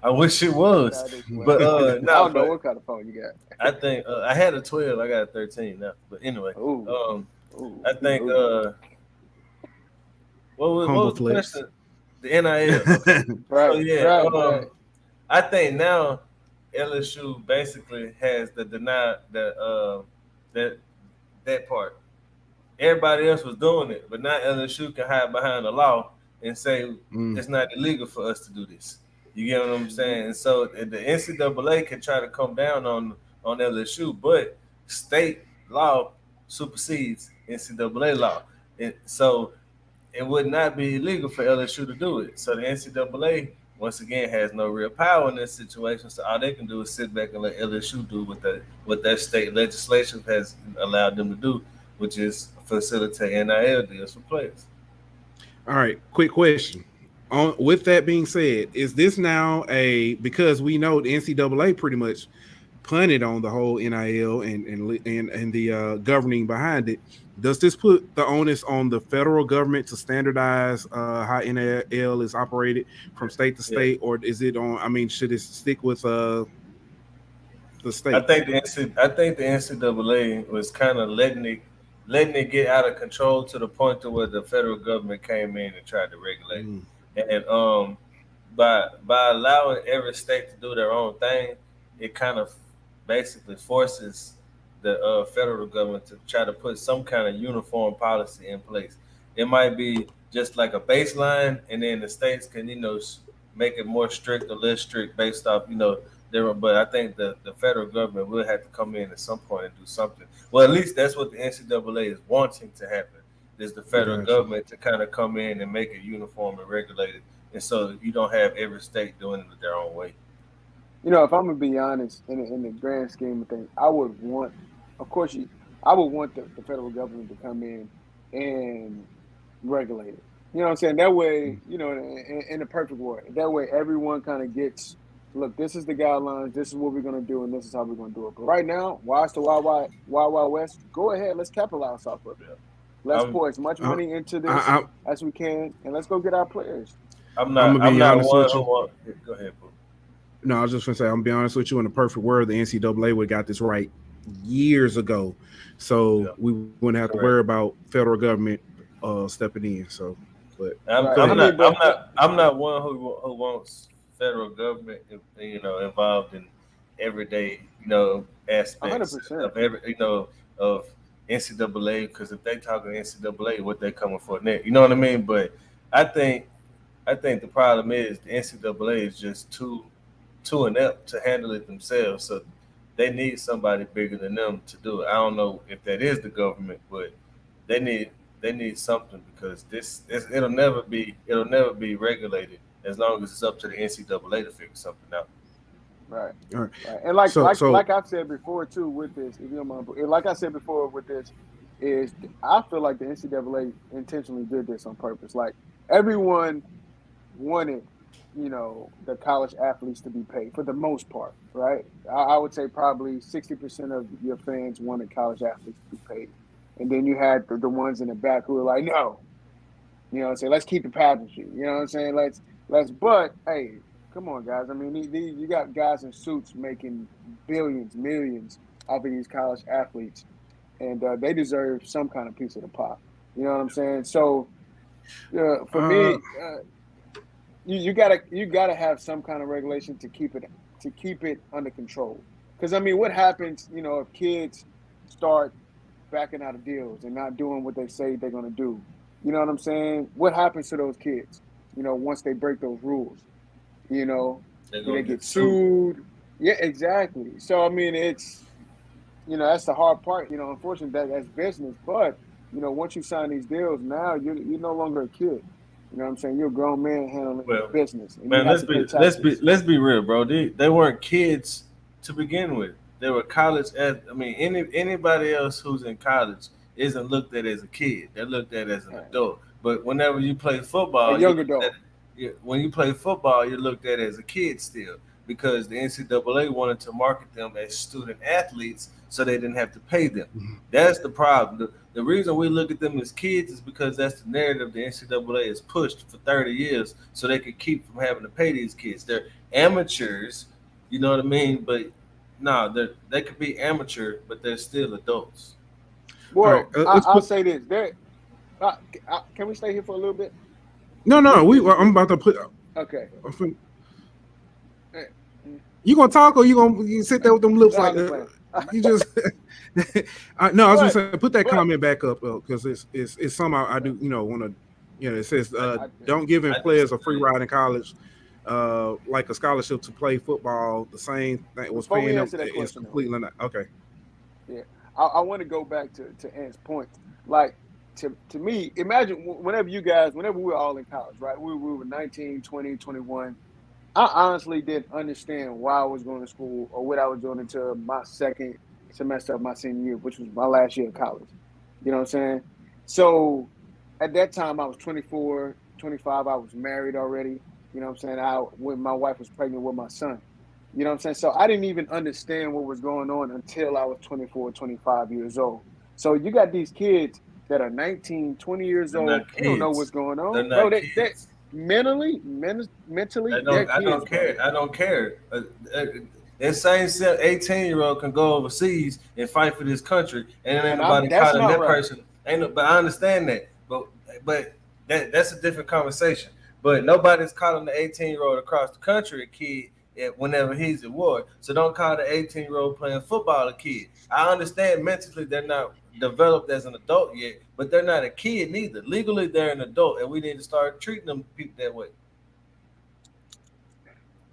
I wish it was. But I don't know what kind of phone you got. I think I had a 12. I got a 13 now. But anyway, I think what was the question? The NIL. Right. So yeah, right. I think now LSU basically has the deny that part. Everybody else was doing it, but now LSU can hide behind the law and say it's not illegal for us to do this. You get what I'm saying? And so the NCAA can try to come down on LSU, but state law supersedes NCAA law. So it would not be illegal for LSU to do it. So the NCAA, once again, has no real power in this situation. So all they can do is sit back and let LSU do what that state legislation has allowed them to do, which is facilitate NIL deals for players. All right, quick question. With that being said, is this now because we know the NCAA pretty much punted on the whole NIL and the governing behind it? Does this put the onus on the federal government to standardize how NIL is operated from state to state, or is it on? I mean, should it stick with the state? I think the NCAA was kind of letting it get out of control to the point to where the federal government came in and tried to regulate it. And by allowing every state to do their own thing, it kind of basically forces the federal government to try to put some kind of uniform policy in place. It might be just like a baseline, and then the states can make it more strict or less strict based off but I think the federal government will have to come in at some point and do something. Well, at least that's what the NCAA is wanting to happen, is the federal government to kind of come in and make it uniform and regulated. And so you don't have every state doing it their own way. If I'm going to be honest, in the grand scheme of things, I would want the federal government to come in and regulate it. You know what I'm saying? That way, in the perfect world, that way everyone kind of gets, look, this is the guidelines, this is what we're going to do, and this is how we're going to do it. But right now, why it's the Wild West? Go ahead, let's capitalize off of it. Let's pour as much money into this as we can, and let's go get our players. I'm not one who wants. Go ahead, bro. No, I was just going to say, I'm going to be honest with you. In the perfect world, the NCAA would have got this right years ago. So we wouldn't have to worry about federal government stepping in. So, but I'm not one who wants federal government, involved in everyday, aspects 100%. of every, of NCAA, because if they talking NCAA, what they coming for next? You know what I mean? But I think the problem is the NCAA is just too inept to handle it themselves. So they need somebody bigger than them to do it. I don't know if that is the government, but they need something because this it'll never be regulated as long as it's up to the NCAA to figure something out. Right. All right. Right. And like So like I've said before too with this, if you don't mind, like I said before with this, is I feel like the NCAA intentionally did this on purpose. Like everyone wanted, the college athletes to be paid for the most part, right? I would say probably 60% of your fans wanted college athletes to be paid. And then you had the ones in the back who were like, no, let's keep the pageantry. You know what I'm saying? But hey, come on, guys. I mean, you got guys in suits making billions, millions off of these college athletes, and they deserve some kind of piece of the pie. You know what I'm saying? So, for me, you gotta have some kind of regulation to keep it under control. Because I mean, what happens, if kids start backing out of deals and not doing what they say they're gonna do? You know what I'm saying? What happens to those kids? Once they break those rules, They're do they gonna get get sued. sued? Yeah, exactly. So I mean, it's that's the hard part. Unfortunately, that's business. But once you sign these deals, now you're no longer a kid. You know what I'm saying? You're a grown man handling Well, business, and you man, have to pay taxes. let's be real, bro. They weren't kids to begin with. They were college. I mean, anybody else who's in college isn't looked at as a kid. They're looked at as an adult. But whenever you play A football, young adult. when you play football, you're looked at as a kid still because the NCAA wanted to market them as student athletes so they didn't have to pay them. That's the problem. The reason we look at them as kids is because that's the narrative the NCAA has pushed for 30 years so they could keep from having to pay these kids. They're amateurs, you know what I mean? But no, they could be amateur, but they're still adults. all right, Well, let's I'll put. say this: can we stay here for a little bit? No. This I'm about to put. okay. Eh, You gonna talk or you sit there with them lips No, like I'm just playing. you just? No, I was gonna But say put that but comment back up because it's something I do want to. It says I, don't give I players a free disagree. ride in college, like a scholarship to play football. The same thing was before we paying them answer that is question, though, completely not okay. yeah, I want to go back to Ant's point. Like to me, imagine whenever we were all in college, right? We were 19, 20, 21. I honestly didn't understand why I was going to school or what I was doing until my second semester of my senior year, which was my last year of college. You know what I'm saying? So at that time, I was 24, 25. I was married already. You know what I'm saying? When my wife was pregnant with my son. You know what I'm saying? So I didn't even understand what was going on until I was 24, 25 years old. So you got these kids that are 19, 20 years They're old. not They don't know what's kids. going They're on. Bro, not they kids. mentally, I they're don't. I kids, don't bro. care. I don't care. That same 18-year-old can go overseas and fight for this country, and ain't And nobody that's calling not that right. person. Ain't no. But I understand that. But that's a different conversation. But nobody's calling the 18-year-old across the country a kid whenever he's at war. So don't call the 18-year-old playing football a kid. I understand mentally they're not developed as an adult yet, but they're not a kid neither. Legally, they're an adult, and we need to start treating them people that way.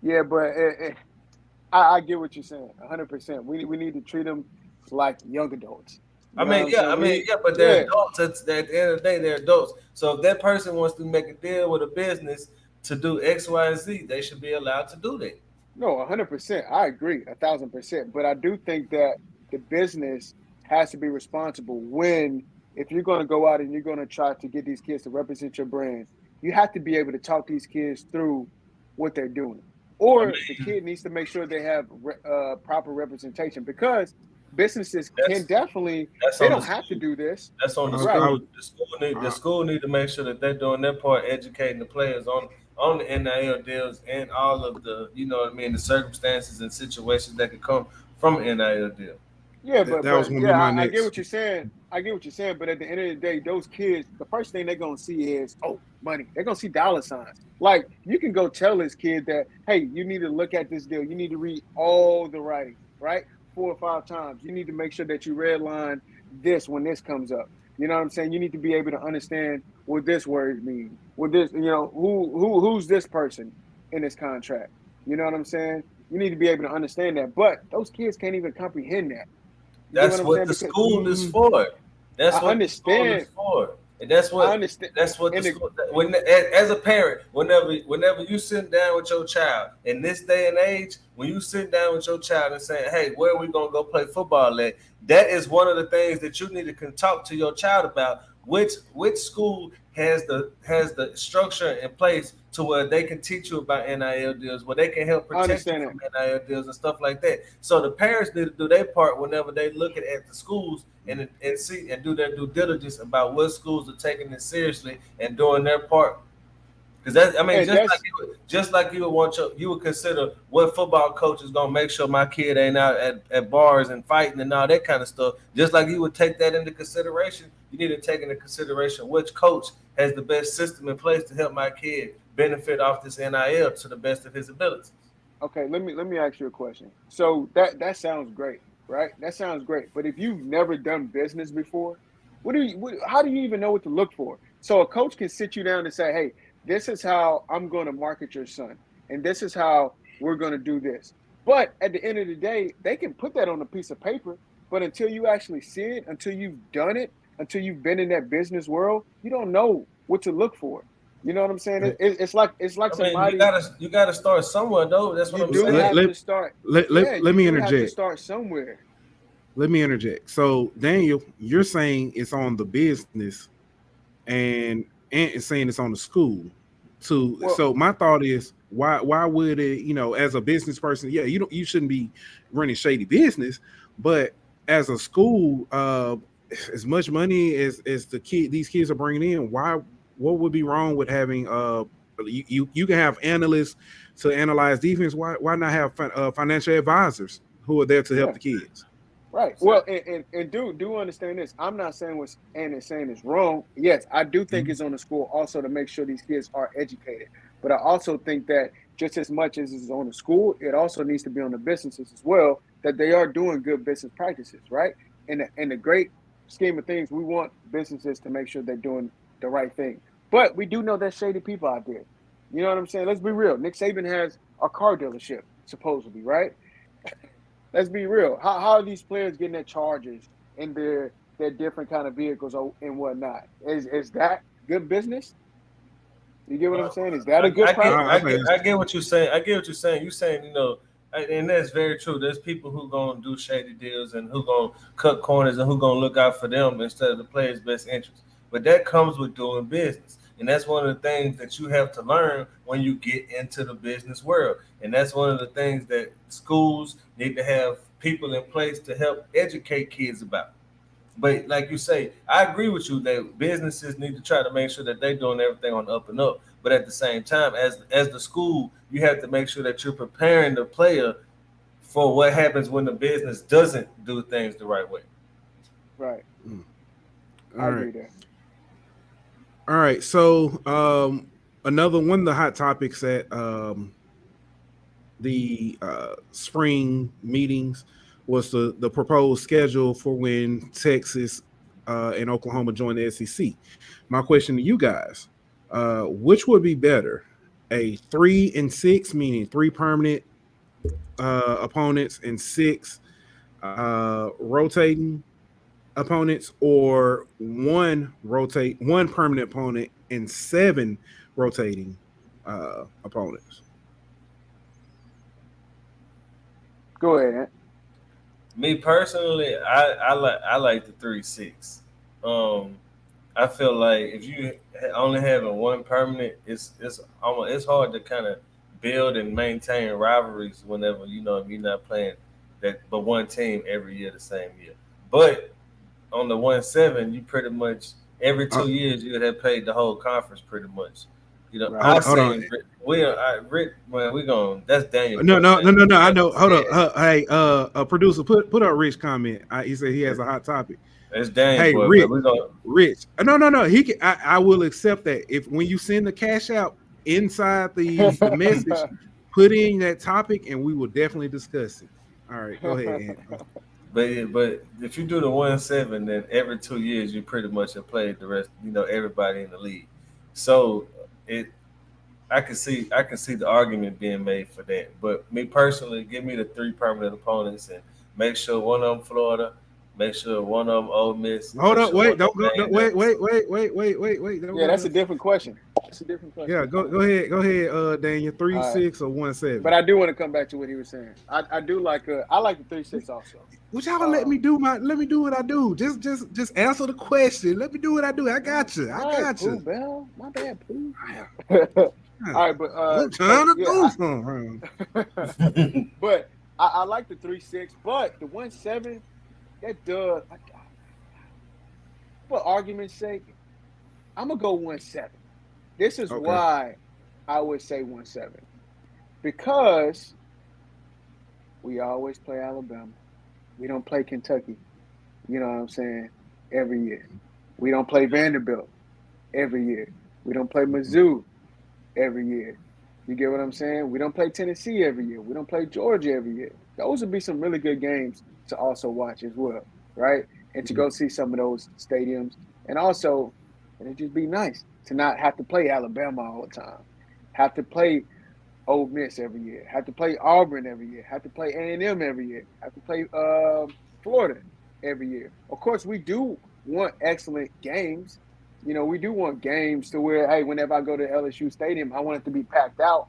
Yeah, but I get what you're saying, 100%. We need to treat them like young adults. You know what I'm saying? But they're Yeah, adults. At the end of the day, they're adults. So if that person wants to make a deal with a business to do X, Y, and Z, they should be allowed to do that. no, 100%. I agree, 1,000%. But I do think that the business has to be responsible if you're going to go out and you're going to try to get these kids to represent your brand, you have to be able to talk these kids through what they're doing. I Or the mean, kid needs to make sure they have proper representation because businesses can that's definitely, that's they on the don't have to school. do this. That's on the Right. I school. would. The Uh, school need to make sure that they're doing their part, educating the players on the NIL deals and all of the what I mean, the circumstances and situations that could come from an NIL deal. Yeah, that was but going to be yeah, my I get next. what you're saying. I get what you're saying, but at the end of the day, those kids, the first thing they're gonna see is money. They're gonna see dollar signs. Like you can go tell this kid that, hey, you need to look at this deal. You need to read all the writing, right? 4 or 5 times. You need to make sure that you redline this when this comes up. You know what I'm saying? You need to be able to understand what this word means. What this, who's this person in this contract? You know what I'm saying? You need to be able to understand that. But those kids can't even comprehend that. You get what That's I'm what saying? the Because school is for. I That's what the school understand. is for. And I understand. that's what the And school. When as a parent, whenever you sit down with your child in this day and age, when you sit down with your child and saying, "Hey, where are we gonna go play football at?" That is one of the things that you need to can talk to your child about. Which school has the structure in place to where they can teach you about NIL deals, where they can help I protect you understand that. from NIL deals and stuff like that. So the parents need to do their part whenever they look at the schools and see and do their due diligence about what schools are taking it seriously and doing their part. Because that, I mean, And that's just like you would want you would consider what football coach is gonna make sure my kid ain't out at bars and fighting and all that kind of stuff. Just like you would take that into consideration, you need to take into consideration which coach has the best system in place to help my kid benefit off this NIL to the best of his abilities. okay. Let me ask you a question. So that sounds great, right? That sounds great. But if you've never done business before, how do you even know what to look for? So a coach can sit you down and say, "Hey, this is how I'm going to market your son, and this is how we're going to do this." But at the end of the day, they can put that on a piece of paper. But until you actually see it, until you've done it, until you've been in that business world, you don't know what to look for. You know what I'm saying? It's like I mean, somebody. you gotta start somewhere though. That's what You I'm do saying. let, have let, to start. Yeah, let you me do have to interject. start somewhere. Let me interject. So Daniel, you're saying it's on the business, and is saying it's on the school. To Well, so my thought is why would it, as a business person, yeah, you shouldn't be running shady business, but as a school, as much money as these kids are bringing in, what would be wrong with having you can have analysts to analyze defense. Why not have financial advisors who are there to help yeah. the kids? Right. Well, and do understand this. I'm not saying what Ann is saying is wrong. Yes, I do think Mhm. it's on the school also to make sure these kids are educated. But I also think that just as much as it's on the school, it also needs to be on the businesses as well, that they are doing good business practices, right? In the great scheme of things, we want businesses to make sure they're doing the right thing. But we do know there's shady people out there. You know what I'm saying? Let's be real. Nick Saban has a car dealership, supposedly, right? Let's be real. How are these players getting their charges in their different kind of vehicles and whatnot? Is that good business? You get what I'm saying? Is that a good I practice? think I get what you're saying. I get what you're saying. You're saying, and that's very true. There's people who gonna do shady deals and who gonna cut corners and who gonna look out for them instead of the player's best interest. But that comes with doing business, and that's one of the things that you have to learn when you get into the business world. And that's one of the things that schools need to have people in place to help educate kids about. But like you say, I agree with you that businesses need to try to make sure that they're doing everything on the up and up. But at the same time, as the school, you have to make sure that you're preparing the player for what happens when the business doesn't do things the right way. Right. Mm. I All right. agree there. All right. So another one of the hot topics at the spring meetings was the proposed schedule for when Texas and Oklahoma join the SEC. My question to you guys: which would be better, a 3-6, meaning three permanent opponents and six rotating opponents, or one permanent opponent and seven rotating opponents? Go ahead. Ant. Me personally, I like the 3-6. Um, I feel like if you only having one permanent, it's hard to kind of build and maintain rivalries whenever you're not playing that but one team every year the same year. But on the 1-7, you pretty much every Uh, 2 years you would have played the whole conference pretty much. Right. I hold say on. Rick, man, we going that's Daniel No, no, no, question. no, no. I That's know. Hold up. scared. Hey, producer, put up Rich comment. He said he has a hot topic. That's Daniel Hey, boy, but Rich, we going Rich. No, no, no. He can. I will accept that if when you send the cash out inside the message, put in that topic, and we will definitely discuss it. All right, go ahead. Ant. But if you do the 1-7, then every 2 years you pretty much have played the rest. Everybody in the league. So it I can see the argument being made for that. But me personally, give me the 3 permanent opponents and make sure one of them Florida, make sure one of them Ole Miss. Hold make up, sure wait, one don't of go. them Wait, Ain't wait. Don't Yeah, go that's a there. different question. That's a different question. Yeah, go ahead, Daniel. 3-6 or 1-7. But I do want to come back to what he was saying. I do like I like the 3-6 also. Would y'all let me do what I do? Just answer the question. Let me do what I do. I got you. Pooh Bell. My bad, Pooh. All right, but I'm trying to do something. But I like the 3-6, but the 1-7, that does. For argument's sake, I'm gonna go 1-7. This is why I would say 1-7, because we always play Alabama. We don't play Kentucky. You know what I'm saying? Every year. We don't play Vanderbilt every year. We don't play Mizzou every year. You get what I'm saying? We don't play Tennessee every year. We don't play Georgia every year. Those would be some really good games to also watch as well, right? And to go see some of those stadiums. And also, it'd just be nice to not have to play Alabama all the time. Have to play Ole Miss every year. Have to play Auburn every year. Have to play A&M every year. Have to play Florida every year. Of course, we do want excellent games. You know, we do want games to where, hey, whenever I go to LSU Stadium, I want it to be packed out.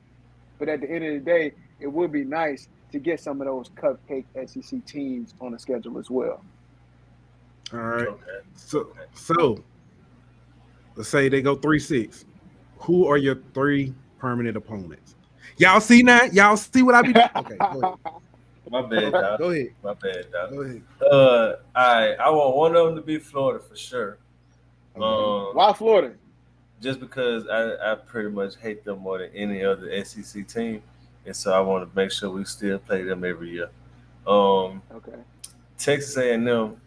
But at the end of the day, it would be nice to get some of those cupcake SEC teams on the schedule as well. All right. So let's say they go 3-6. Who are your 3 permanent opponents? Y'all see now? Y'all see what I be? Okay, go ahead. My bad, dog. Go ahead. My bad, dog. Go ahead. I want one of them to be Florida for sure. Why Florida? Just because I pretty much hate them more than any other SEC team, and so I want to make sure we still play them every year. Texas A&M,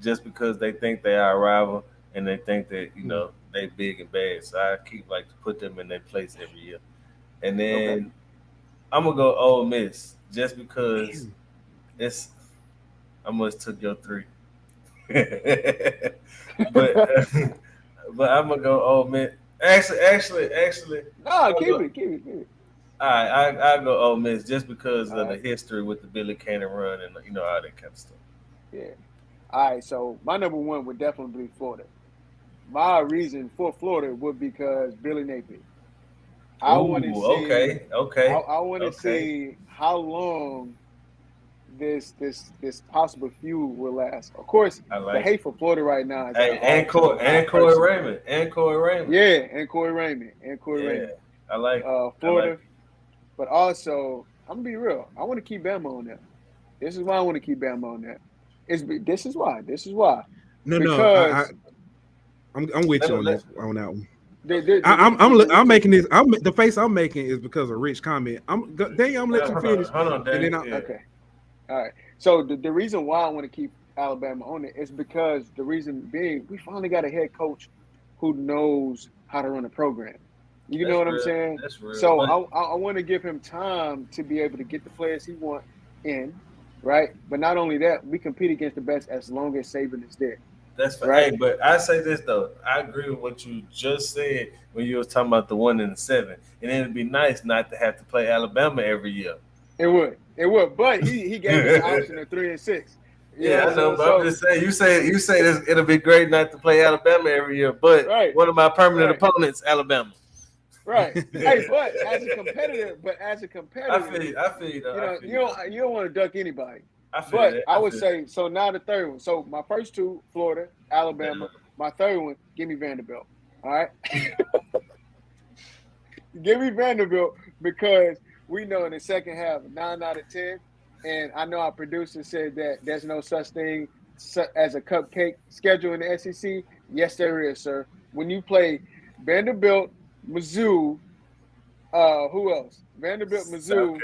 just because they think they are a rival and they think that they big and bad, so I keep like to put them in their place every year. And then I'm gonna go Ole Miss just because it's. I almost took your 3, but I'm gonna go Ole Miss. Actually. No, keep it. All right, I go Ole Miss just because of the history with the Billy Cannon run and all that kind of stuff. Yeah. All right, so my number 1 would definitely be Florida. My reason for Florida would be because Billy Napier. I want to see. I want to see how long this possible feud will last. Of course, the hate for Florida right now is and Corey Raymond. Yeah, and Corey Raymond. I like Florida. Like but also, I'm gonna be real. I want to keep Bama on there. This is why I want to keep Bama on there. This is why. No. I'm with you on that one. I'm making this. The face I'm making is because of Rich comment. I'm let you finish. Hold on, Daniel. Okay. All right. So the reason why I want to keep Alabama on it is because the reason being we finally got a head coach who knows how to run a program. You know what I'm saying? That's real. So I want to give him time to be able to get the players he wants in, right? But not only that, we compete against the best as long as Saban is there. That's right. Hey, but I say this though, I agree with what you just said when you was talking about the 1 and the 7, and it'd be nice not to have to play Alabama every year. It would, but he gave us the option of 3 and 6. I know, but I'm just saying. You say it'll be great not to play Alabama every year, but one of my permanent opponents, Alabama. Right. Hey, but as a competitor, I feel you. You don't want to duck anybody. I would say so. Now the third one. So my first 2, Florida, Alabama. My third one, give me Vanderbilt. All right. Give me Vanderbilt because we know in the second half, 9 out of 10, and I know our producer said that there's no such thing as a cupcake schedule in the SEC. Yes, there is, sir. When you play Vanderbilt, Mizzou, who else? Vanderbilt, Mizzou,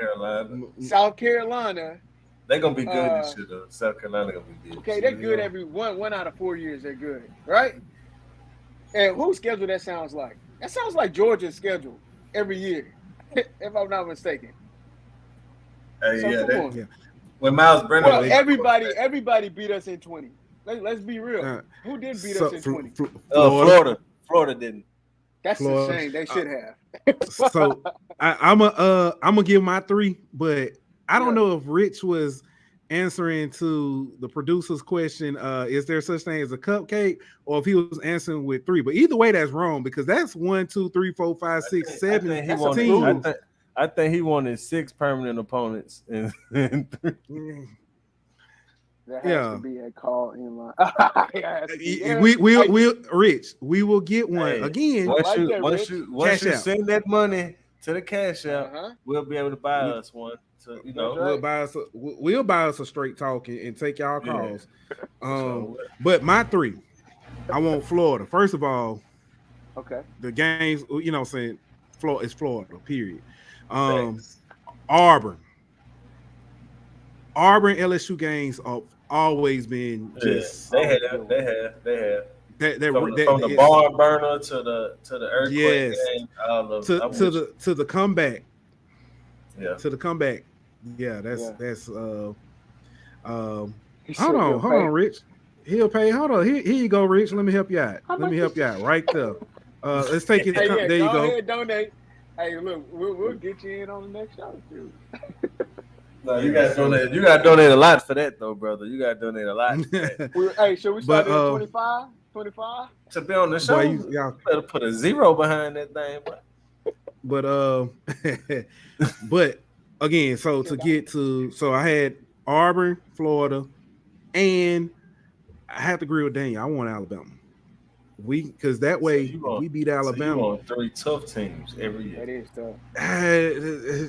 South Carolina. They're gonna be good this year, though. South Carolina gonna be good. Okay, they're good every one out of 4 years. They're good, right? And whose schedule that sounds like? That sounds like Georgia's schedule every year, if I'm not mistaken. when Miles Brennan Well, was everybody beat us in 20. Let's be real. Who did beat us in 20? Florida didn't. That's Florida. a shame. They should have. So I'm gonna give my 3, but I don't know if Rich was answering to the producer's question, is there such thing as a cupcake, or if he was answering with 3. But either way, that's wrong because that's 1, 2, 3, 4, 5, 6, 7 teams. I think he wanted 6 permanent opponents and 3. There has to be a call in line. Rich, we will get one again. Once you send that money to the cash out, we'll be able to buy us one. So, we'll buy us a straight talk and take y'all calls. But my 3, I want Florida. First of all, the games, saying Florida is Florida, period. Auburn, LSU games have always been just they have. From the barn burner to the earthquake game, to the comeback. Yeah. To the comeback. Yeah, that's hold on, Rich. He'll pay. Hold on. Here you go, Rich. Let me help you out. Right there. Let's take it. There you go. Ahead, donate. Hey, look, we'll get you in on the next show too. No, you got to donate. You got to donate a lot for that, though, brother. You got to donate a lot. Hey, should we start at 25? 25 to be on the show. You better put a 0 behind that thing, but again, so I had Auburn, Florida, and I have to agree with Daniel. I want Alabama. Because that way we beat Alabama. So you want 3 tough teams every year. That is tough.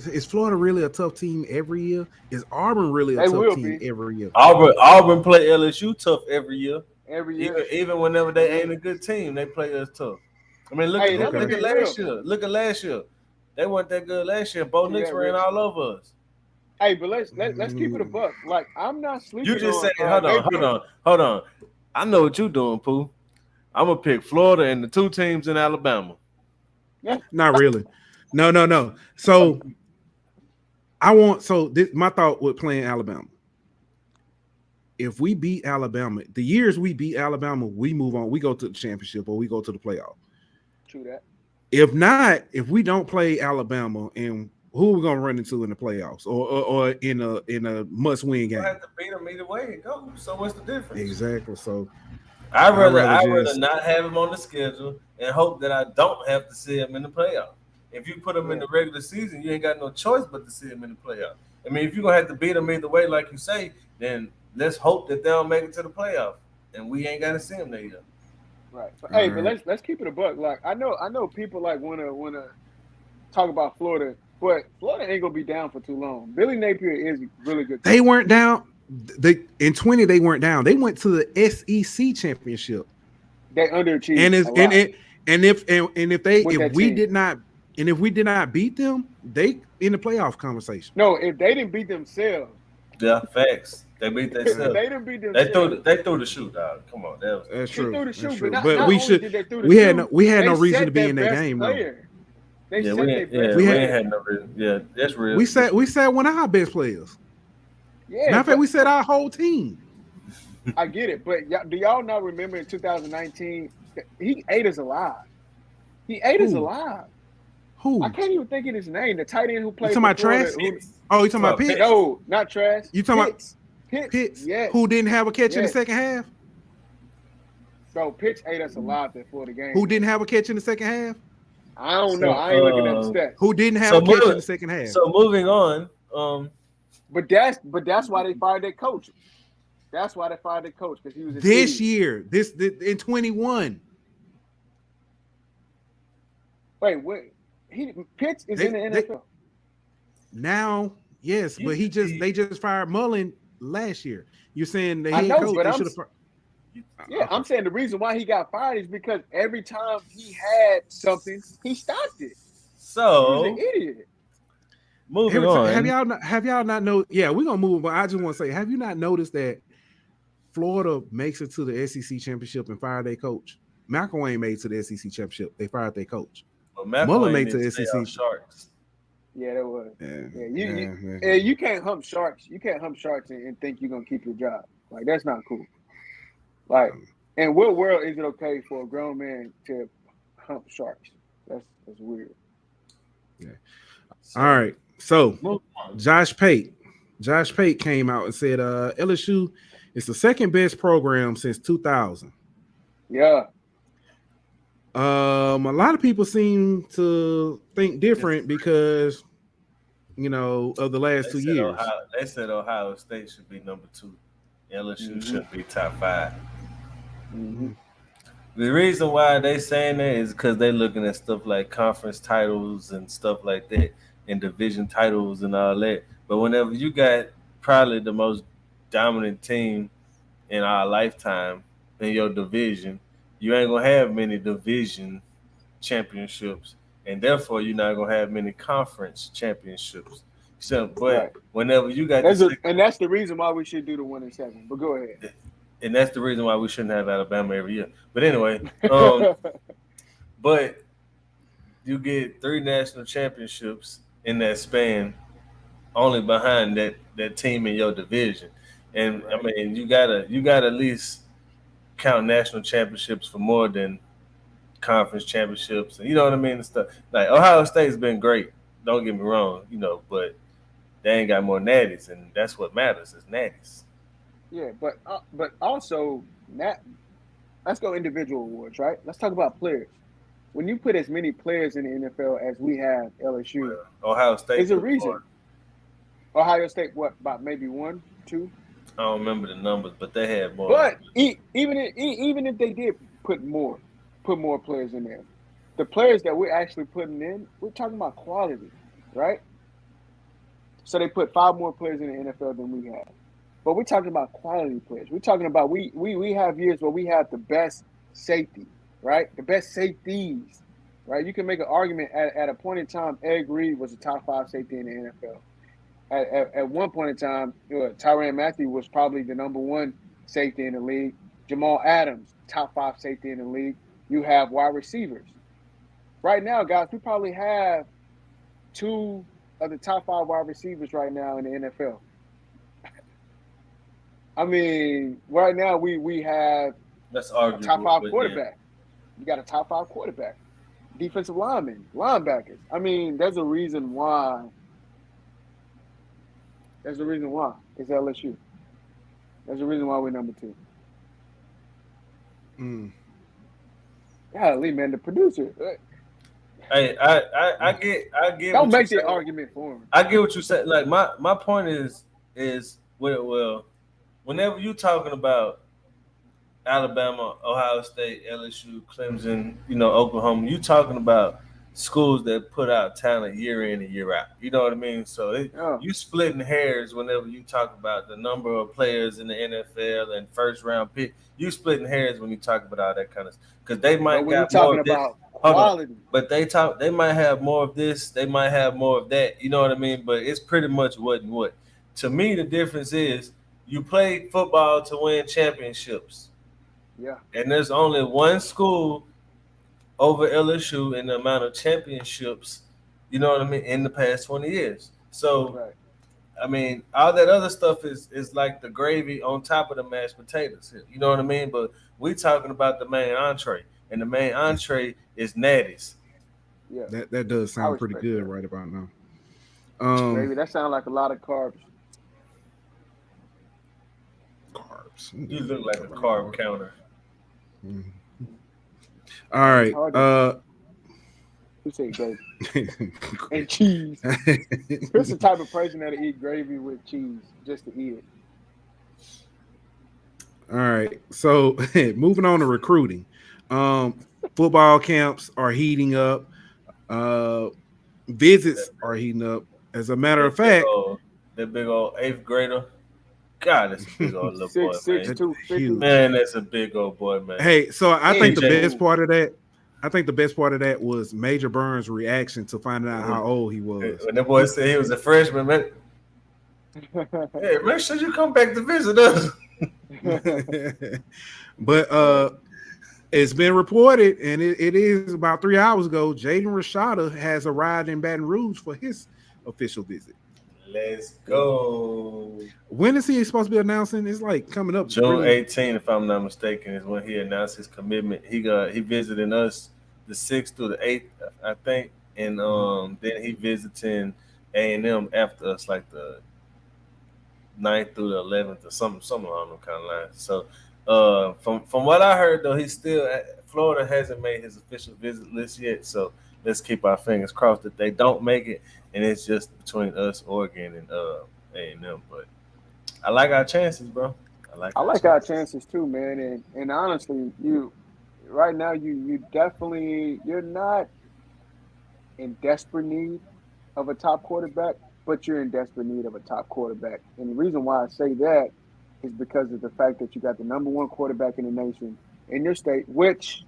Is Florida really a tough team every year? Is Auburn really a tough team every year? Auburn play LSU tough every year. Every year, even whenever they ain't a good team, they play us tough. I mean, look at last year. Look at last year. They weren't that good last year. Bo Nix ran all over us. Hey, but let's keep it a buck. Like, I'm not sleeping. You just said, hold on. I know what you're doing, Pooh. I'm gonna pick Florida and the 2 teams in Alabama. Not really. No. So my thought with playing Alabama. If we beat Alabama, the years we beat Alabama, we move on. We go to the championship or we go to the playoff. True that. If not, if we don't play Alabama, and who are we gonna run into in the playoffs or in a must-win game? We have to beat them either way it goes. So what's the difference? Exactly. So I'd rather not have him on the schedule and hope that I don't have to see him in the playoff. If you put him in the regular season, you ain't got no choice but to see him in the playoff. I mean, if you're gonna have to beat him either way, like you say, then let's hope that they don't make it to the playoff, and we ain't gotta see him there yet. Right. Hey, but let's keep it a buck. Like, I know people like wanna talk about Florida, but Florida ain't gonna be down for too long. Billy Napier is really good. They weren't down. In 20 they weren't down. They went to the SEC championship. They underachieved. If we did not beat them, they in the playoff conversation. No, if they didn't beat themselves. Yeah, facts. They beat themselves. They didn't beat themselves. They threw the shoe, dog. Come on, that's true. They threw the shoe, that's true. But we had no reason to be in that game, though. We ain't had no reason. Yeah, that's real. We said one of our best players. Yeah, matter of fact, we said our whole team. I get it, but do y'all not remember in 2019 he ate us alive? He ate us alive. Who? I can't even think of his name. The tight end who played. You talking about Trash? You talking about Pitts? No, not Trash. You talking Pitts. about Pitts? Yes. Who didn't have a catch in the second half? Bro, Pitts ate us alive that for the game. Who didn't have a catch in the second half? I don't know. I ain't looking at the stats. Who didn't have a catch in the second half? So moving on. But that's why they fired their coach. That's why they fired their coach, because he was this year. This in 21. Wait. Pitts is in the NFL now. Yes, but they just fired Mullen last year. You're saying the head coach? I'm saying the reason why he got fired is because every time he had something, he stopped it. So he was an idiot. Moving on. Have y'all not know? Yeah, we're gonna move. But I just want to say, have you not noticed that Florida makes it to the SEC championship and fired their coach? McElwain made it to the SEC championship. They fired their coach. Well, Mullen made it to the SEC. Sharks. Yeah, that was. Yeah, Yeah, you can't hump sharks. You can't hump sharks and think you're gonna keep your job. Like that's not cool. Like, in what world is it okay for a grown man to hump sharks? That's weird. yeah. All So right. So move on. Josh Pate came out and said LSU is the second best program since 2000. Yeah, A lot of people seem to think different because of the last They 2 said years. Ohio State should be number 2. LSU hmm should be top 5. hmm The reason why they saying that is because they looking at stuff like conference titles and stuff like that, and division titles and all that. But whenever you got probably the most dominant team in our lifetime in your division, you ain't gonna have many division championships, and therefore you're not gonna have many conference championships. So, right. but whenever you got That's the reason why we should do the 1-7. But go ahead. and that's the reason why we shouldn't have Alabama every year. But anyway, but you get 3 national championships in that span, only behind that team in your division. And Right. I mean, you gotta at least count national championships for more than conference championships, and you know what I mean and stuff. Like Ohio State's been great. Don't get me wrong, but they ain't got more natties, and that's what matters is natties. Yeah, but also let's go individual awards, right? Let's talk about players. When you put as many players in the NFL as we have LSU, Ohio State there's a put reason. more. Ohio State, what, about maybe 1, 2? I don't remember the numbers, but they had more. But even if they did put more players in there, the players that we're actually putting in, we're talking about quality, right? So they put 5 more players in the NFL than we have. But we're talking about quality players. We're talking about we have years where we have the best safety, right? The best safeties, right? You can make an argument at a point in time, Ed Reed was a top 5 safety in the NFL. At one point in time, Tyrann Mathieu was probably the number 1 safety in the league. Jamal Adams, top 5 safety in the league. You have wide receivers. Right now, guys, we probably have 2 of the top 5 wide receivers right now in the NFL. I mean, right now we have That's a arguable. top 5 but quarterback. You got a top 5 quarterback. Defensive linemen, linebackers. I mean, there's a reason why. It's LSU. There's a reason why we're number 2. Golly, man, the producer. Hey, I get. Don't what make you that saying. argument for him. I get what you said. Like my point is well, whenever you talking about Alabama, Ohio State, LSU, Clemson, Oklahoma, you talking about schools that put out talent year in and year out. You know what I mean? So Yeah. you splitting hairs whenever you talk about the number of players in the NFL and first round pick. You splitting hairs when you talk about all that kind of stuff because they might But when you're got more talking of this. about Hold on. quality, But they might have more of this, they might have more of that. You know what I mean? But it's pretty much what and what. To me, the difference is you play football to win championships. yeah, And there's only one school over LSU in the amount of championships, you know what I mean, in the past 20 years. So, right. I mean, all that other stuff is like the gravy on top of the mashed potatoes here. You know what I mean? But we talking about the main entree. And the main entree is natties. Yeah, That does sound pretty respect good that. right about now. Baby, that sounds like a lot of carbs. Carbs. You look like a carb counter. Mhm. All right. Who said gravy? And cheese. Chris the type of person that'll eat gravy with cheese just to eat it. All right. So moving on to recruiting. Football camps are heating up. Visits are heating up. As a matter of fact, That big old 8th grader. God, that's a big old little boy, 6'6", man. 250. Man, that's a big old boy, man. hey, so I think the AJ. best part of that was Major Burns' reaction to finding out how old he was. When that boy said he was a freshman, man. Hey, make sure you come back to visit us. But It's been reported, and it is about 3 hours ago. Jaden Rashada has arrived in Baton Rouge for his official visit. Let's go. When is he supposed to be announcing? It's like coming up June really. 18, if I'm not mistaken, is when he announced his commitment. He visiting us the 6th through the 8th, I think, and then he visiting A&M after us, like the 9th through the 11th or something along those kind of lines. So, from what I heard though, Florida hasn't made his official visit list yet. So let's keep our fingers crossed that they don't make it, and it's just between us, Oregon, and A&M. But I like our chances, bro. I like our chances too, man. And honestly, right now you definitely you're not in desperate need of a top quarterback, but you're in desperate need of a top quarterback. And the reason why I say that is because of the fact that you got the number one quarterback in the nation in your state, which,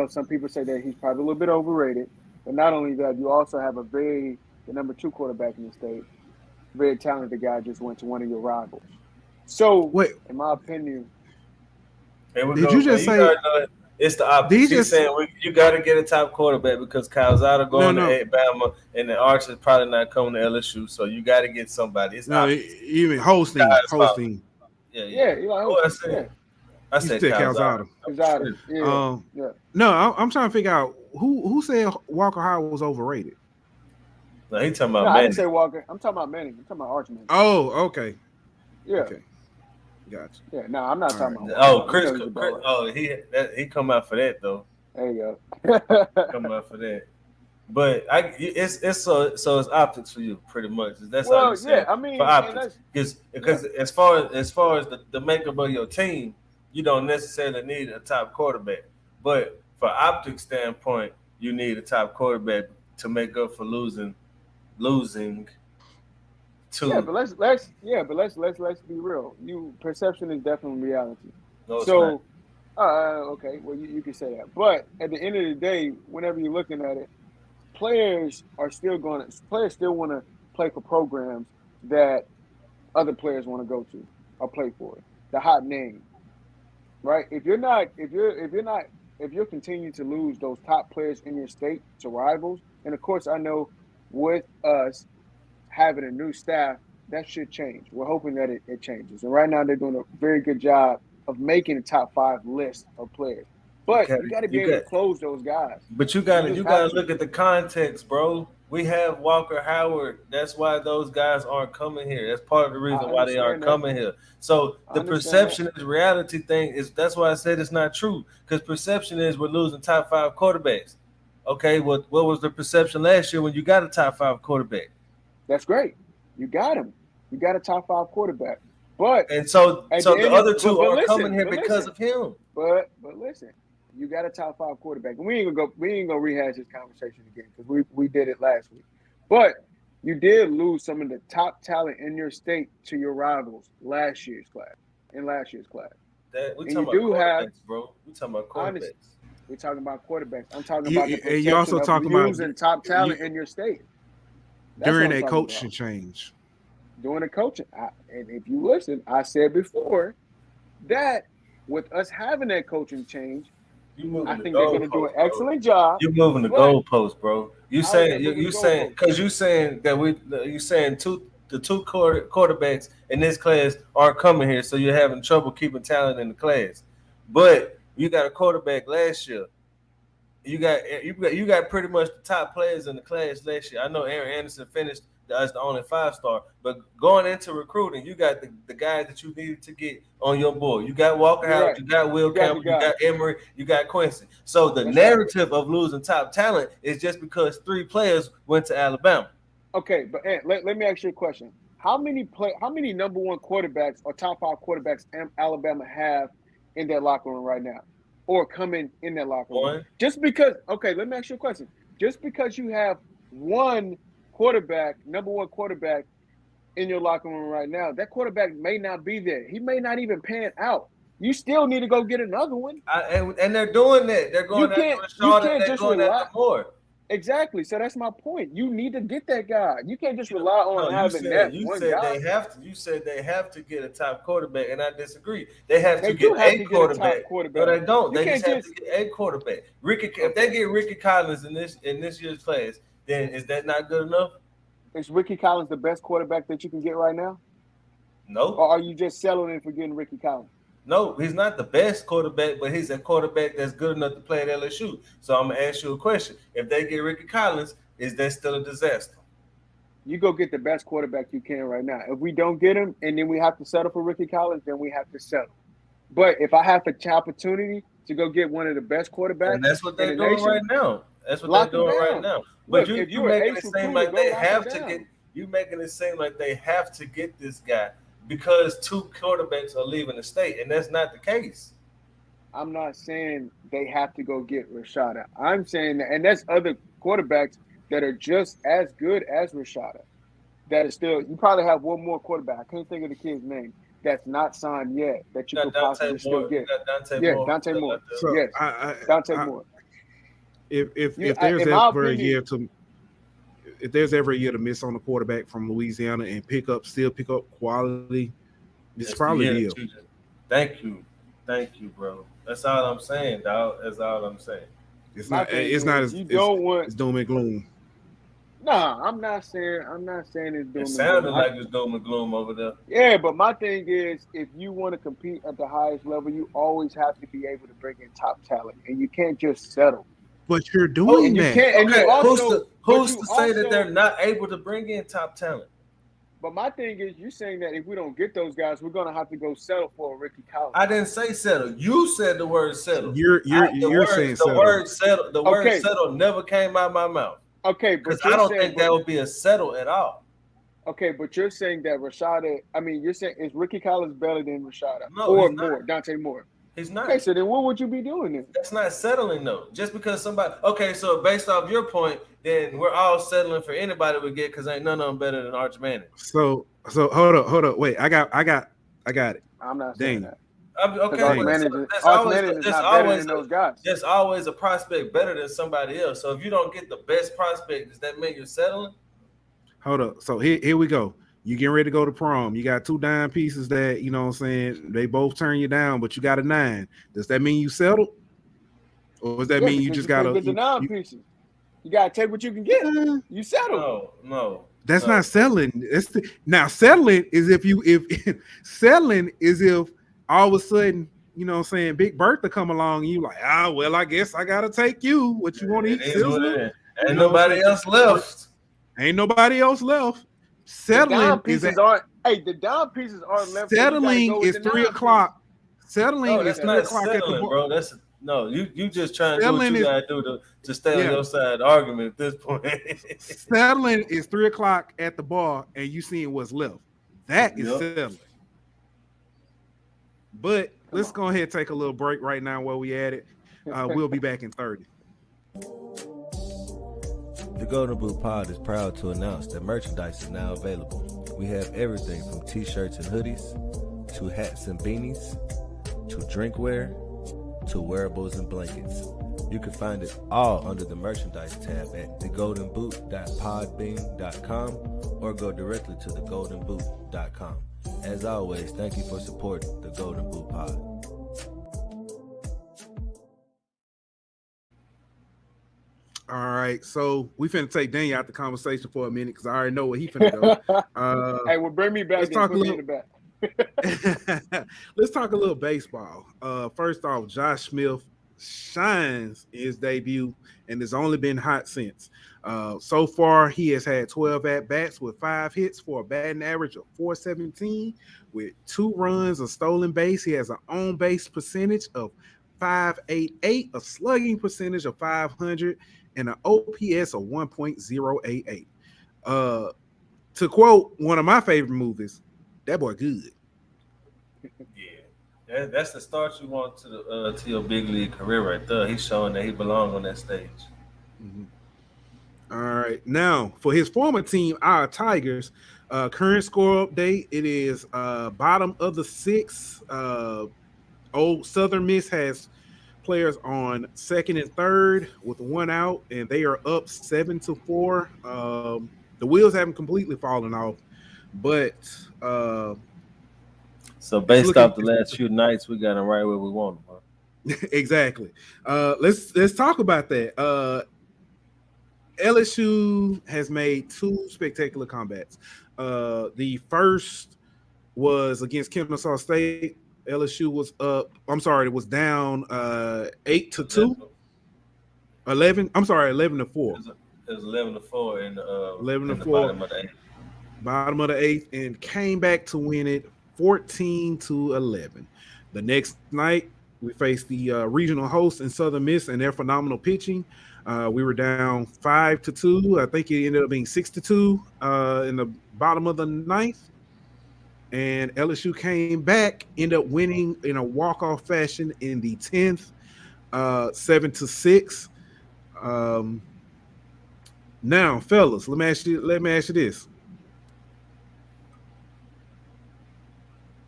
some people say that he's probably a little bit overrated. But not only that, you also have the number two quarterback in the state, very talented guy, just went to one of your rivals. So, Wait, in my opinion, did you just say it's the opposite? He's saying you got to get a top quarterback because Calzada going to Alabama and the Arch is probably not coming to LSU, so you got to get somebody. It's even hosting. Yeah. I said Calzada. Yeah. No, I'm trying to figure out who said Walker Howard was overrated. No, he talking about Manning. I didn't say Walker. I'm talking about Manning. I'm talking about Arch Manning. Oh, okay. Yeah. Okay. Gotcha. Yeah, no, I'm not talking about. Oh, Chris. He come out for that though. There you go. Come out for that. But it's optics for you pretty much. That's well, all you're saying. Yeah, I mean, for optics, because as far as the makeup of your team, you don't necessarily need a top quarterback. But for optics standpoint, you need a top quarterback to make up for losing. Yeah, but let's be real. Perception is definitely reality. No, so, okay, well you can say that. But at the end of the day, whenever you're looking at it, players still want to play for programs that other players want to go to or play for. The hot name, right? If you're continuing to lose those top players in your state to rivals, and of course I know with us having a new staff, that should change. We're hoping that it changes. And right now they're doing a very good job of making a top 5 list of players. But you got to be able to close those guys. But you got to look at the context, bro. We have Walker Howard. That's why those guys aren't coming here. That's part of the reason why they aren't coming here. So the perception is reality thing that's why I said it's not true. Because perception is we're losing top 5 quarterbacks. Okay, what was the perception last year when you got a top 5 quarterback? That's great. You got him. You got a top 5 quarterback. But so the other two are coming here because of him. But listen, you got a top 5 quarterback. And we ain't gonna rehash this conversation again because we did it last week. But you did lose some of the top talent in your state to your rivals in last year's class. We talking about quarterbacks, bro. We talking about quarterbacks. We're talking about quarterbacks. I'm talking about the perception you also talking about losing top talent in your state. During a coaching change. During a coaching. And if you listen, I said before that with us having that coaching change, I think they're going to do an excellent job. You're moving the goalpost, bro. You saying because you saying the two quarterbacks in this class aren't coming here, so you're having trouble keeping talent in the class. But you got a quarterback last year. You got pretty much the top players in the class last year. I know Aaron Anderson finished as the only 5-star, but going into recruiting, you got the guys that you needed to get on your board. You got Walker Howard, you got Will Campbell, you got Emery, you got Quincy. So the narrative of losing top talent is just because 3 players went to Alabama. Okay, but let me ask you a question. How many number 1 quarterbacks or top 5 quarterbacks Alabama have in their locker room right now? Or coming in that locker room. One. Just because, okay, let me ask you a question. Just because you have one quarterback, number 1 quarterback in your locker room right now, that quarterback may not be there. He may not even pan out. You still need to go get another one. And they're doing that. They're going after Rashad and they're going after Gore. Exactly. So that's my point. You need to get that guy. You can't just rely on No, having that one guy. you said they have to get a top quarterback, and I disagree. They have They to do get have a to get a top quarterback. No, quarterback. they don't. You They can't just have just to get a quarterback. If they get Ricky Collins in this year's class, then is that not good enough? is Ricky Collins the best quarterback that you can get right now? No. Or are you just settling for getting Ricky Collins? No, he's not the best quarterback, but he's a quarterback that's good enough to play at LSU. So I'm gonna ask you a question: if they get Ricky Collins, is that still a disaster? You go get the best quarterback you can right now. If we don't get him and then we have to settle for Ricky Collins, then we have to settle. But if I have the opportunity to go get one of the best quarterbacks And that's what in they're the doing nation, right now. That's what lock they're him doing right down. now. But Look, you if you you're an making ace it seem recruiter, like go they lock him have to down. get you making it seem like they have to get this guy because two quarterbacks are leaving the state, and that's not the case. I'm not saying they have to go get Rashada. I'm saying that, and that's other quarterbacks that are just as good as Rashada. That is still, you probably have one more quarterback. I can't think of the kid's name that's not signed yet that you You got could Dante possibly still Moore. You get. got Dante Yeah, Moore. Dante Moore. So Yes, Dante I Moore. if there's In my ever a opinion, year to if there's ever a year to miss on the quarterback from Louisiana and still pick up quality, it's That's probably the year Deal. that you just- Thank you, bro. That's all I'm saying, dog. That's all I'm saying. It's my not thing it's is not as you don't want. it's doom and gloom. Nah, I'm not saying it's It doom and gloom. sounded like it's doom and gloom over there. Yeah, but my thing is, if you want to compete at the highest level, you always have to be able to bring in top talent, and you can't just settle. But you're doing And you that. can't. And Okay, you also, who's to say that they're not able to bring in top talent? But my thing is, you're saying that if we don't get those guys, we're gonna have to go settle for a Ricky Collins. I didn't say settle. You said the word settle. You're saying the word settle. The word Okay. settle never came out of my mouth. Okay, Because but I don't think that would be a settle at all. Okay, but you're saying that Rashada. I mean, you're saying is Ricky Collins better than Rashada No, or he's not. Moore, Dante Moore? He's not. Okay, so then what would you be doing then? That's not settling though. Just because somebody. Okay, so based off your point, then we're all settling for anybody we get because ain't none of them better than Arch Manning. So hold up. Wait, I got it. I'm not saying Dang. that. Okay, Arch but Manning there's is not better than those guys. There's always a prospect better than somebody else. So if you don't get the best prospect, does that mean you're settling? Hold up. So here we go. You getting ready to go to prom. You got two dime pieces that, you know what I'm saying, they both turn you down, but you got a 9. Does that mean you settled? Or does that mean you just gotta get the 9 pieces? You gotta take what you can get. You settle. No. That's not settling. Now settling is if settling is if all of a sudden, you know what I'm saying, Big Bertha come along and you like, well, I guess I gotta take you. What you want to eat? Sizzler? Ain't nobody else left. Ain't nobody else left. Settling the dime pieces aren't left. Settling is 3 o'clock. Settling is 3 o'clock at the bro. You just trying to do what you gotta do to stay on your side of the argument at this point. Settling is 3 o'clock at the bar and you seeing what's left. That is settling. But let's go ahead and take a little break right now while we at it. We'll be back in 30. The Golden Boot Pod is proud to announce that merchandise is now available. We have everything from t-shirts and hoodies, to hats and beanies, to drinkware, to wearables and blankets. You can find it all under the merchandise tab at thegoldenboot.podbean.com or go directly to thegoldenboot.com. As always, thank you for supporting the Golden Boot Pod. All right, so we finna take Daniel out the conversation for a minute because I already know what he finna go. Hey, well, bring me back. Let's talk a little. In the back. Let's talk a little baseball. First off, Josh Smith shines in his debut and has only been hot since. So far, he has had 12 at-bats with 5 hits for a batting average of .417 with 2 runs, a stolen base. He has an on-base percentage of .588, a slugging percentage of .500, and an OPS of 1.088. To quote one of my favorite movies, that boy good. Yeah, that's the start you want to your big league career right there. He's showing that he belongs on that stage. Mm-hmm. All right, now for his former team, our Tigers, current score update. It is bottom of the 6th. Old Southern Miss has players on second and third with one out, and they are up 7-4. The wheels haven't completely fallen off, but So it's based looking off the last few nights, we got them right where we want them. Huh? exactly. Let's talk about that. LSU has made two spectacular comebacks. The first was against Kennesaw State. LSU was up. I'm sorry, it was down 8-2. 11. I'm sorry, 11-4. It was 11-4 11 to in the 4. bottom of the eighth. Bottom of the eighth, and came back to win it 14-11. The next night, we faced the regional host in Southern Miss and their phenomenal pitching. We were down 5-2. I think it ended up being 6-2 in the bottom of the ninth. And LSU came back, ended up winning in a walk-off fashion in the 10th, 7-6. Now, fellas, let me ask you this.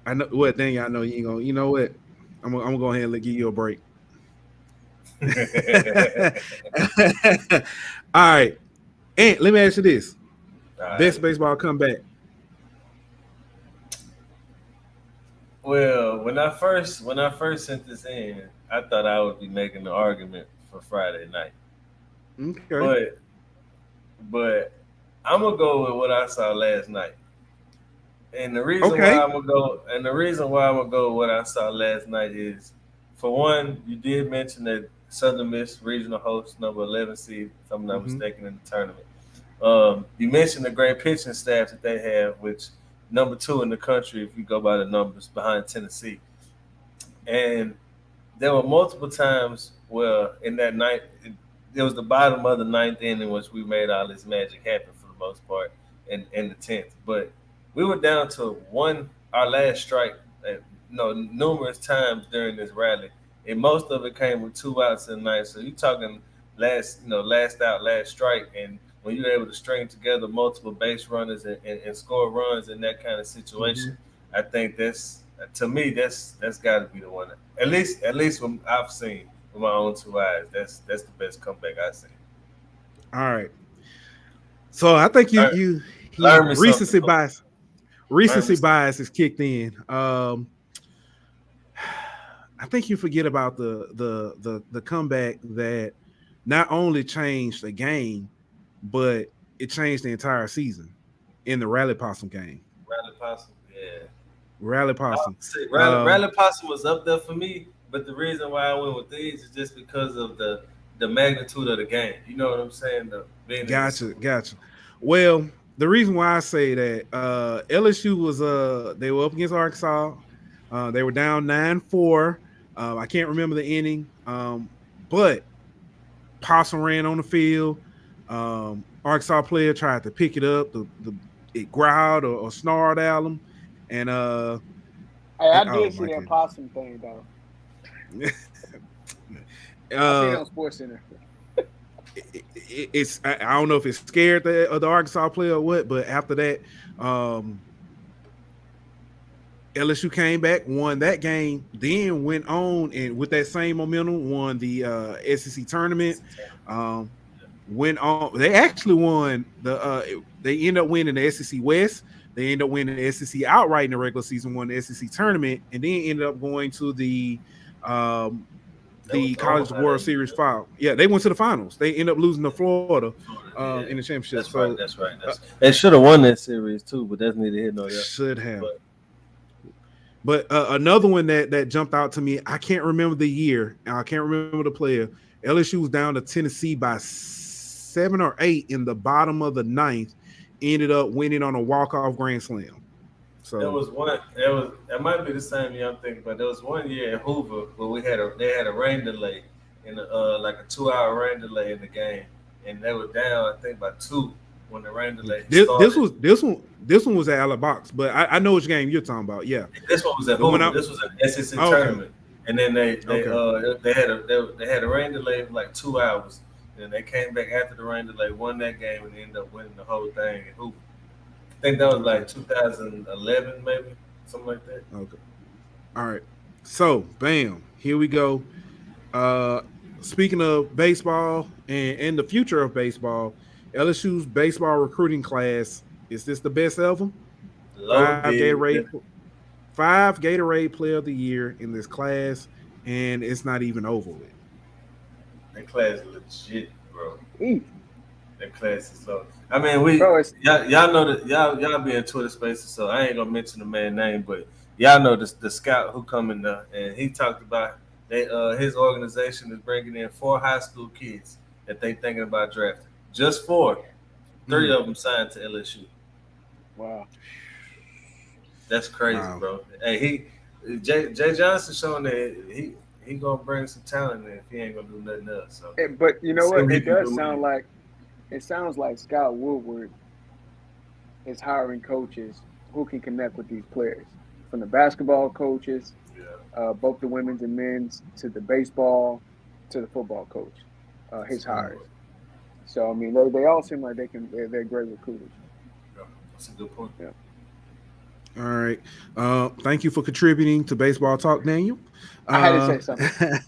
I know what dang, I know you ain't gonna. You know what? I'm gonna go ahead and give you a break. All right, and let me ask you this: best baseball comeback. Well, when I first sent this in, I thought I would be making the argument for Friday night. Okay. But I'm gonna go with what I saw last night. And the reason why I'm gonna go with what I saw last night is, for one, you did mention that Southern Miss regional host, number 11 seed, if I'm not mistaken, in the tournament. You mentioned the great pitching staff that they have, which number 2 in the country, if you go by the numbers, behind Tennessee. And there were multiple times where in that night, it was the bottom of the ninth inning, which we made all this magic happen for the most part in the 10th. But we were down to our last strike, numerous times during this rally, and most of it came with 2 outs in the ninth. So you're talking last out, last strike, and when you're able to string together multiple base runners and score runs in that kind of situation, I think that's got to be the one. At least what I've seen with my own 2 eyes, that's the best comeback I've seen. All right. So I think you recency bias. Recency bias is kicked in. I think you forget about the comeback that not only changed the game, but it changed the entire season in the Rally Possum game. Rally Possum, yeah. Rally Possum. Rally Possum was up there for me, but the reason why I went with these is just because of the magnitude of the game. You know what I'm saying? Gotcha. Well, the reason why I say that LSU was they were up against Arkansas. They were down 9-4. I can't remember the inning, but Possum ran on the field. Arkansas player tried to pick it up. It growled or snarled at him, and I did see that Possum thing though. I see it on SportsCenter. I don't know if it's scared of the Arkansas player or what, but after that, LSU came back, won that game, then went on and with that same momentum won the SEC tournament. Went on. They actually won they ended up winning the SEC West. They ended up winning the SEC outright in the regular season, won the SEC tournament, and then ended up going to the College World Series final. Yeah, they went to the finals. They ended up losing to Florida in the championship. That's right. They should have won that series too, but that's neither here nor there. Should have. But another one that jumped out to me, I can't remember the year, and I can't remember the player. LSU was down to Tennessee by 7 or 8 in the bottom of the ninth, ended up winning on a walk-off grand slam. So there was one. It might be the same year I'm thinking, but there was one year in Hoover where they had a rain delay in like a 2-hour rain delay in the game, and they were down I think by 2 when the rain delay started. This one was at Alabama, but I know which game you're talking about. Yeah, this one was at Hoover. This was an SEC tournament, and then they had a rain delay of like 2 hours, and they came back after the rain delay, won that game, and ended up winning the whole thing at Hoover. I think that was like 2011, maybe something like that. Okay. All right. So, bam, here we go. Speaking of baseball and the future of baseball, LSU's baseball recruiting class, is this the best ever? Five Loaded. Gatorade, five Gatorade Player of the Year in this class, and it's not even over with. That class legit, bro. Eat. That class is so. I mean, we Bro, it's y'all know that y'all be in Twitter Spaces, so I ain't gonna mention the man's name, but y'all know the scout who come in there, and he talked about they his organization is bringing in 4 high school kids that they thinking about drafting. Just 4, 3 of them signed to LSU. wow. That's crazy, Wow. bro. Hey, Jay Johnson showing that he gonna bring some talent in if he ain't gonna do nothing else. So But you know see what? he It can does do sound it. like Scott Woodward is hiring coaches who can connect with these players, from the basketball coaches, Yeah. both the women's and men's, to the baseball, to the football coach. His hires. So I mean, they all seem like they're great recruiters. Yeah. That's a good point. Yeah. All right. Thank you for contributing to Baseball Talk, Daniel. I had to say something.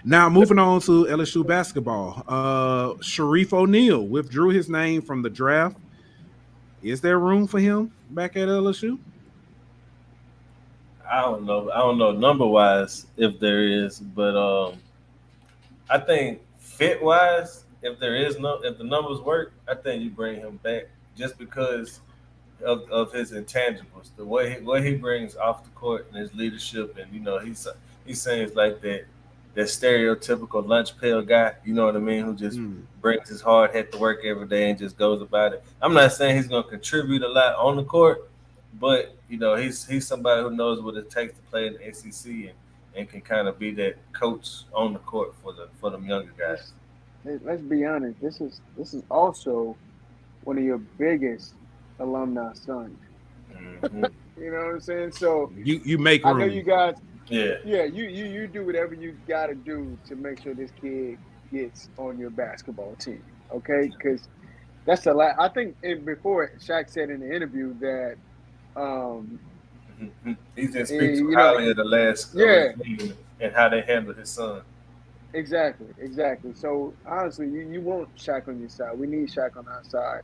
Now moving on to LSU basketball. Sharif O'Neal withdrew his name from the draft. Is there room for him back at LSU? I don't know. I don't know number wise if there is, but I think fit wise, if the numbers work, I think you bring him back just because of his intangibles, the way what he brings off the court and his leadership, and he seems like that stereotypical lunch pail guy. You know what I mean? Who just Hmm. brings his hard head to work every day and just goes about it. I'm not saying he's going to contribute a lot on the court, but he's somebody who knows what it takes to play in the SEC and can kind of be that coach on the court for them younger guys. Let's be honest. This is also one of your biggest alumni sons. Hmm. You know what I'm saying? So You make I know you room. guys. Yeah, Yeah, you do whatever you got to do to make sure this kid gets on your basketball team. Okay, because that's the last. I think before Shaq said in the interview that, he just speaks you know, highly of the last yeah, regime and how they handle his son. exactly. So honestly, you want Shaq on your side. We need Shaq on our side.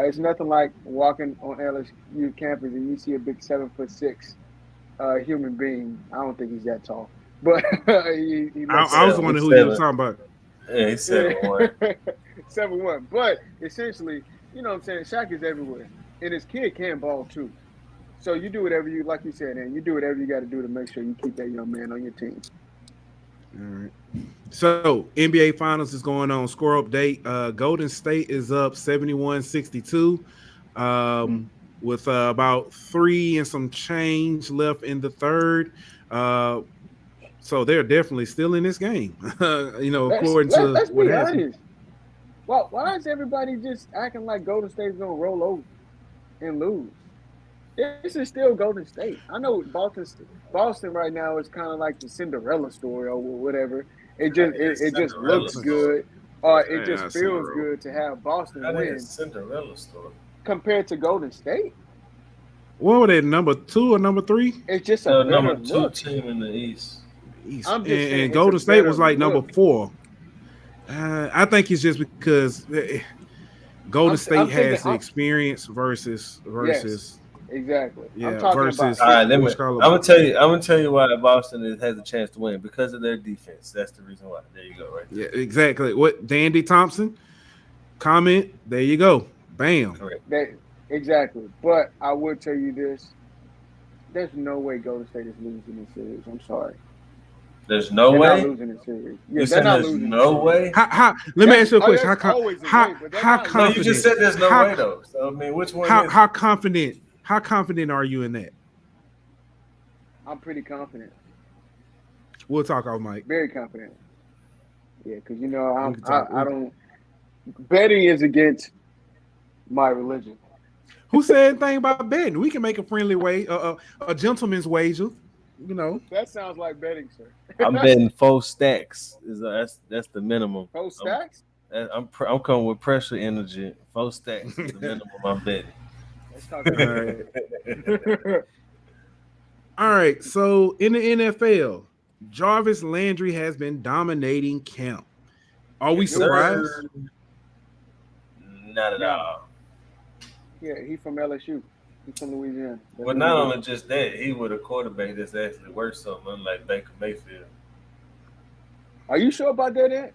It's nothing like walking on LSU campus and you see a big 7'6" human being. I don't think he's that tall, but he looks I that was way. wondering He's who you were seven. talking about. Yeah, he's Yeah. 7'1". 7'1". But essentially, you know what I'm saying? Shaq is everywhere. And his kid can ball too. So you do whatever you, like you said, and you do whatever you got to do to make sure you keep that young man on your team. All right. So NBA Finals is going on. Score update. Golden State is up 71-62. Mm. With about 3 and some change left in the third. Uh, so they're definitely still in this game. According to Let's what be happened. honest. Well, why is everybody just acting like Golden State's gonna roll over and lose? This is still Golden State. I know Boston right now is kind of like the Cinderella story or whatever. It How just they a it just Cinderella looks story? good, or it just Yeah, feels Cinderella. good to have Boston How they a win Cinderella story? compared to Golden State. What were they, number 2 or number 3? It's just a The better number 2 look. team in the East. East. I'm just saying And it's a Golden State better was like number look. 4. I think it's just because Golden State I'm thinking. has the experience versus Yes, exactly. I'm yeah talking about versus All right, let me. which color. I'm gonna tell you. I'm gonna tell you why Boston has a chance to win because of their defense. That's the reason why. There you go, right there. Yeah, exactly. What Dandy Thompson comment? There you go. Bam. Correct. that exactly. But I would tell you this: there's no way Golden State is losing this series. I'm sorry, There's no they're not way. losing this series. You Yeah, they're said not there's losing this no series. way. How? Let me ask you a question. That's always a How way, but they're how not No, losing. you just confident? said there's no How way though. So I mean, which one how is? how confident? How confident are you in that? I'm pretty confident, We'll talk off mic. very confident. Yeah, because We can talk. I don't betting is against my religion. Who said anything about betting? We can make a friendly way, a gentleman's wager. You know, That sounds like betting, sir. I'm betting 4 stacks. That's the minimum. Post I'm stacks. I'm coming with pressure energy. 4 stacks is the minimum I'm betting. Let's talk all about right, that. all right. So in the NFL, Jarvis Landry has been dominating camp. Are we Yes, surprised? sir. Not at No, all. yeah, he's from LSU. He's from Louisiana. That's Well, what he not do. only just that, he with a quarterback that's actually worth something, unlike Baker Mayfield. Are you sure about that, Ed?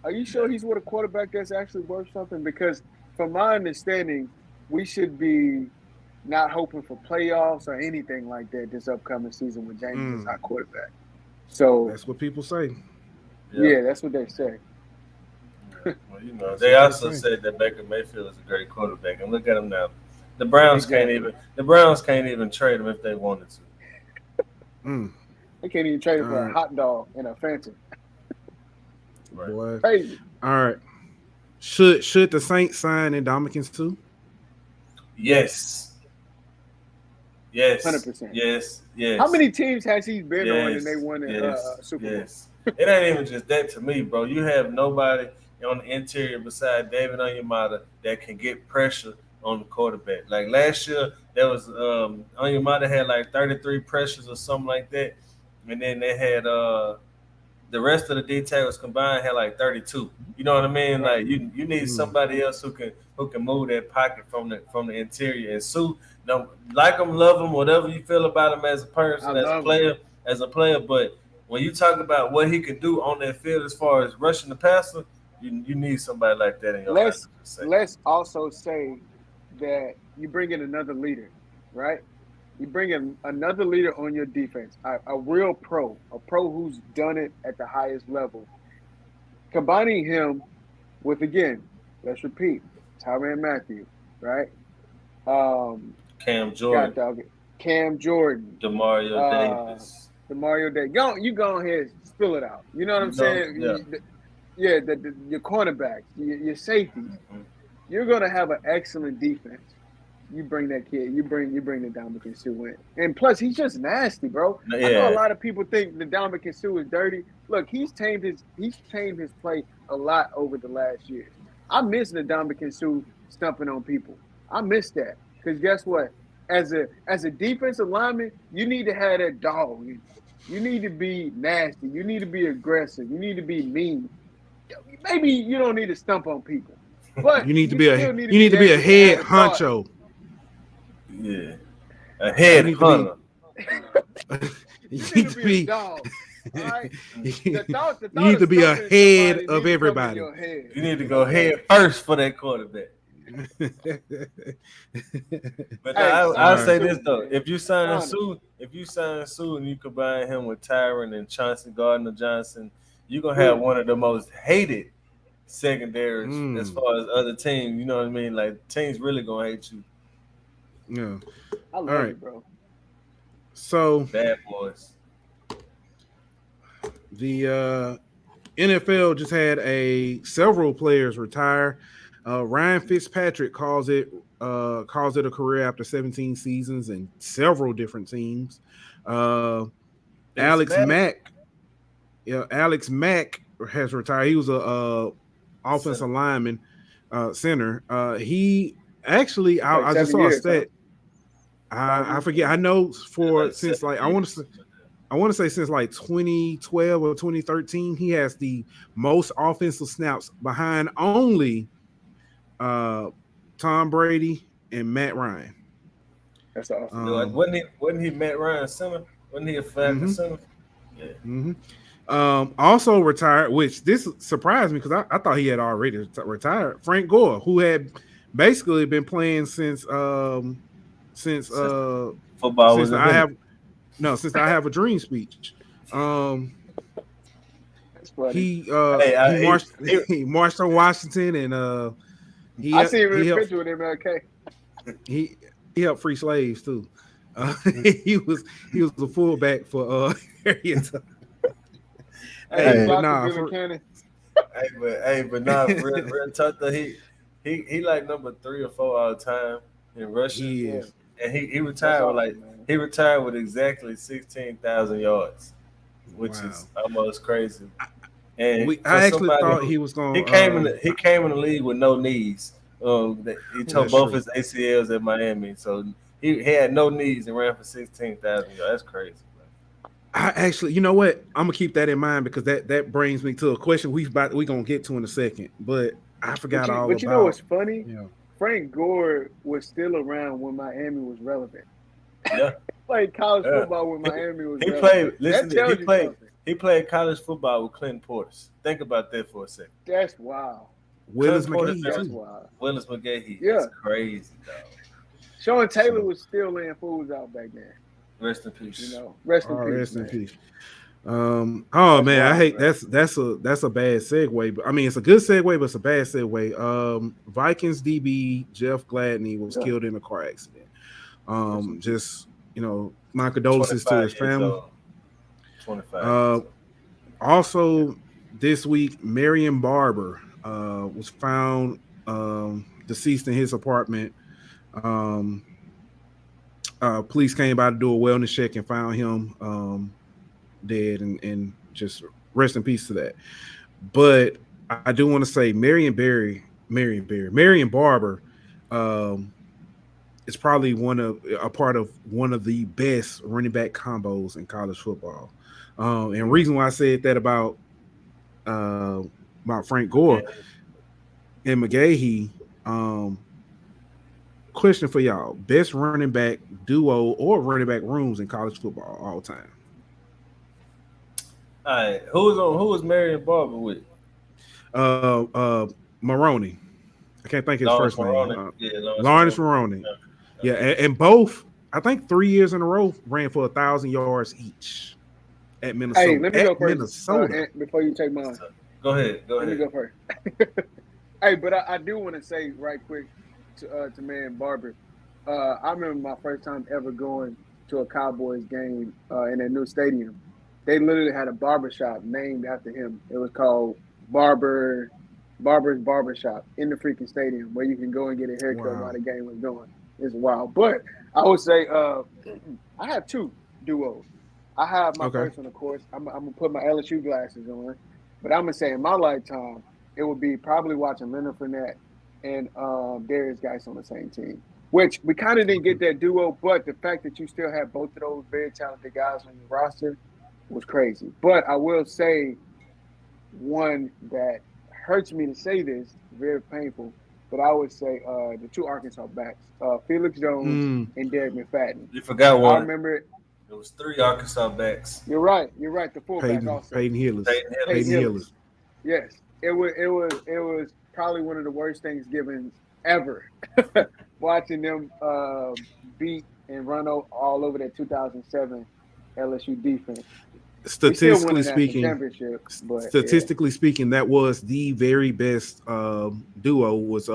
Are you Yeah. sure he's with a quarterback that's actually worth something? Because from my understanding, we should be not hoping for playoffs or anything like that this upcoming season with James as our quarterback. So That's what people say. Yeah. yeah, that's what they say. Yeah. Well, That's they what also they say. said that Baker Mayfield is a great quarterback, and look at him now. The Browns can't Exactly. even the Browns can't even trade him if they wanted to. Mm, They can't even trade him all for a right, hot dog and a Fanta. Right. boy. Crazy. All right. Should the Saints sign Indomitians too? Yes. Yes. 100%. Yes. How Yes. many teams has he been on and they Yes. won Yes. a Super Bowl? Yes. It ain't even just that to me, bro. You have nobody on the interior beside David Onyemata that can get pressure on the quarterback. Like last year, there was Onyemata had like 33 pressures or something like that, and then they had the rest of the D tackles combined had like 32. You know what I mean? Right. Like you need Mm, somebody else who can move that pocket from the interior. And Sue, no, like him, love him, whatever you feel about him as a I person, love him. as a player. But when you talk about what he can do on that field as far as rushing the passer, you need somebody like that in your Let's lineup to say. let's also say that you bring in another leader, right? You bring in another leader on your defense, a real pro, a pro who's done it at the highest level. Combining him with, again, let's repeat, Tyrann Matthew, right? Um, Cam God Jordan, dog it, Cam Jordan, Demario uh, Davis, the Mario Day. You go ahead, and spill it out. You know what I'm saying? yeah. Yeah, your cornerbacks, your safeties. Mhm. You're gonna have an excellent defense. You bring that kid, you bring the Dominican Sue in. And plus he's just nasty, bro. I know a Yeah, lot of people think the Dominican Sue is dirty. Look, he's changed his play a lot over the last years. I miss the Dominican Sue stumping on people. I miss that. Because guess what? As a defensive lineman, you need to have that dog in you. You need to be nasty. You need to be aggressive. You need to be mean. Maybe you don't need to stump on people, but you need to you be still need to you be need to be a nasty and have head a thought. honcho. yeah. A You head need to be hunter. you You need need to to be a be dog. All right. you The thought need of to be a stumping head somebody of need to come in everybody. your head. You need to go Okay. head first for that quarterback. But no, Hey, I'll sign All say right. this Sue, though: man. Sign him. If you sign Sue and you combine him with Tyron and Chauncey Gardner Johnson, you're gonna have Ooh, one of the most hated secondaries as Mm, far as other teams. You know what I mean? Like teams really gonna hate you. yeah. I All love right. it, bro. So Bad boys. the NFL just had several players retire. Ryan Fitzpatrick calls it a career after 17 seasons and several different teams. Uh, It's Alex mad. Mack, yeah, Alex Mack has retired. He was a offensive Center. lineman, center. He actually, It's like I just 7 saw a years, huh? stat. Five I years. forget. I know Like since 7 like years. I want to say since like 2012 or 2013, he has the most offensive snaps behind only uh, Tom Brady and Matt Ryan. That's awesome. No, Um, wasn't he Matt Ryan center? Wasn't he a Falcon hmm center? Yeah. hmm Also retired, which this surprised me because I thought he had already retired. Frank Gore, who had basically been playing since Since uh football since was the I have invented. since the I have a dream speech. Um, That's funny. Hey, he he, marched he he marched on Washington and he I see him in he the helped picture with MLK. he he helped free slaves too. He was a fullback for Harriet. Hey, he Hey, hey, but blocked the nah, Billy Cannon. but nah, real talk though, he like number 3 or 4 all the time in rushing, he Yeah, is. and he that's retired with awesome, man. exactly 16,000 yards, which Wow. is almost crazy. And for I actually somebody thought who he was he gonna came in the league with no knees. He tore that's both true. his ACLs at Miami, so he had no knees and ran for 16,000 yards. That's crazy, I actually, you know what? I'm gonna keep that in mind because that brings me to a question we gonna get to in a second. But I forgot all But you know about what's funny? you know. Frank Gore was still around when Miami was relevant. Yeah. Like college Yeah. football when Miami was He relevant. played. That Listen, to, tells you something. he played college football with Clinton Portis. Think about that for a second. That's wild. Willis Clinton Portis McGahee and That's too. wild. Willis McGahee. That's Yeah. crazy, dog. Sean Taylor So, was still laying fools out back then. Rest in You peace. know, rest in all peace, rest in man. peace. Oh That's man, I wild, hate bro. that's a bad segue. But I mean, it's a good segue, but it's a bad segue. Vikings DB Jeff Gladney was Yeah. killed in a car accident. Rest in peace. Just my condolences to 25 his years family. old. 25 years Uh, old. also this week, Marion Barber was found deceased in his apartment. Um, Police came by to do a wellness check and found him dead, and just rest in peace to that. But I do want to say Marion Barber is probably a part of one of the best running back combos in college football. And reason why I said that uh, about Frank Gore and McGahee. Question for y'all: best running back duo or running back rooms in college football all time? All right. Who was Marion Barber with? Uh, uh, Maroney. I can't think of his Lawrence first name. Maroney. Yeah, Lawrence Lawrence Maroney. Maroney. Yeah. Yeah, and both, I think 3 years in a row, ran for 1,000 yards each at Hey, Minnesota. let me go first Minnesota. before you take mine. Go ahead. Let me go first. Hey, but I do want to say right quick to man Barber. I remember my first time ever going to a Cowboys game in a new stadium. They literally had a barbershop named after him. It was called Barber's Barbershop in the freaking stadium where you can go and get a haircut while Wow. the game was going. It's wild. But I would say I have two duos. I have my Okay. first one, of course. I'm gonna put my LSU glasses on, but I'm gonna say in my lifetime, it would be probably watching Leonard Fournette and Darius Geis on the same team. Which we kind of didn't get that duo, but the fact that you still have both of those very talented guys on your roster was crazy. But I will say one that hurts me to say this, very painful, but I would say the two Arkansas backs, Felix Jones Mm, and Derek McFadden. You forgot I one. remember it. It was 3 Arkansas backs. You're right. You're right. The fullback Peyton also. Hillis. Peyton Hillis. Peyton Peyton Hillis. Hillis. Yes, it was probably one of the worst Thanksgivings ever. Watching them beat and run all over that 2007 LSU defense. We still won Statistically a national speaking, championship, but yeah. speaking, that was the very best duo was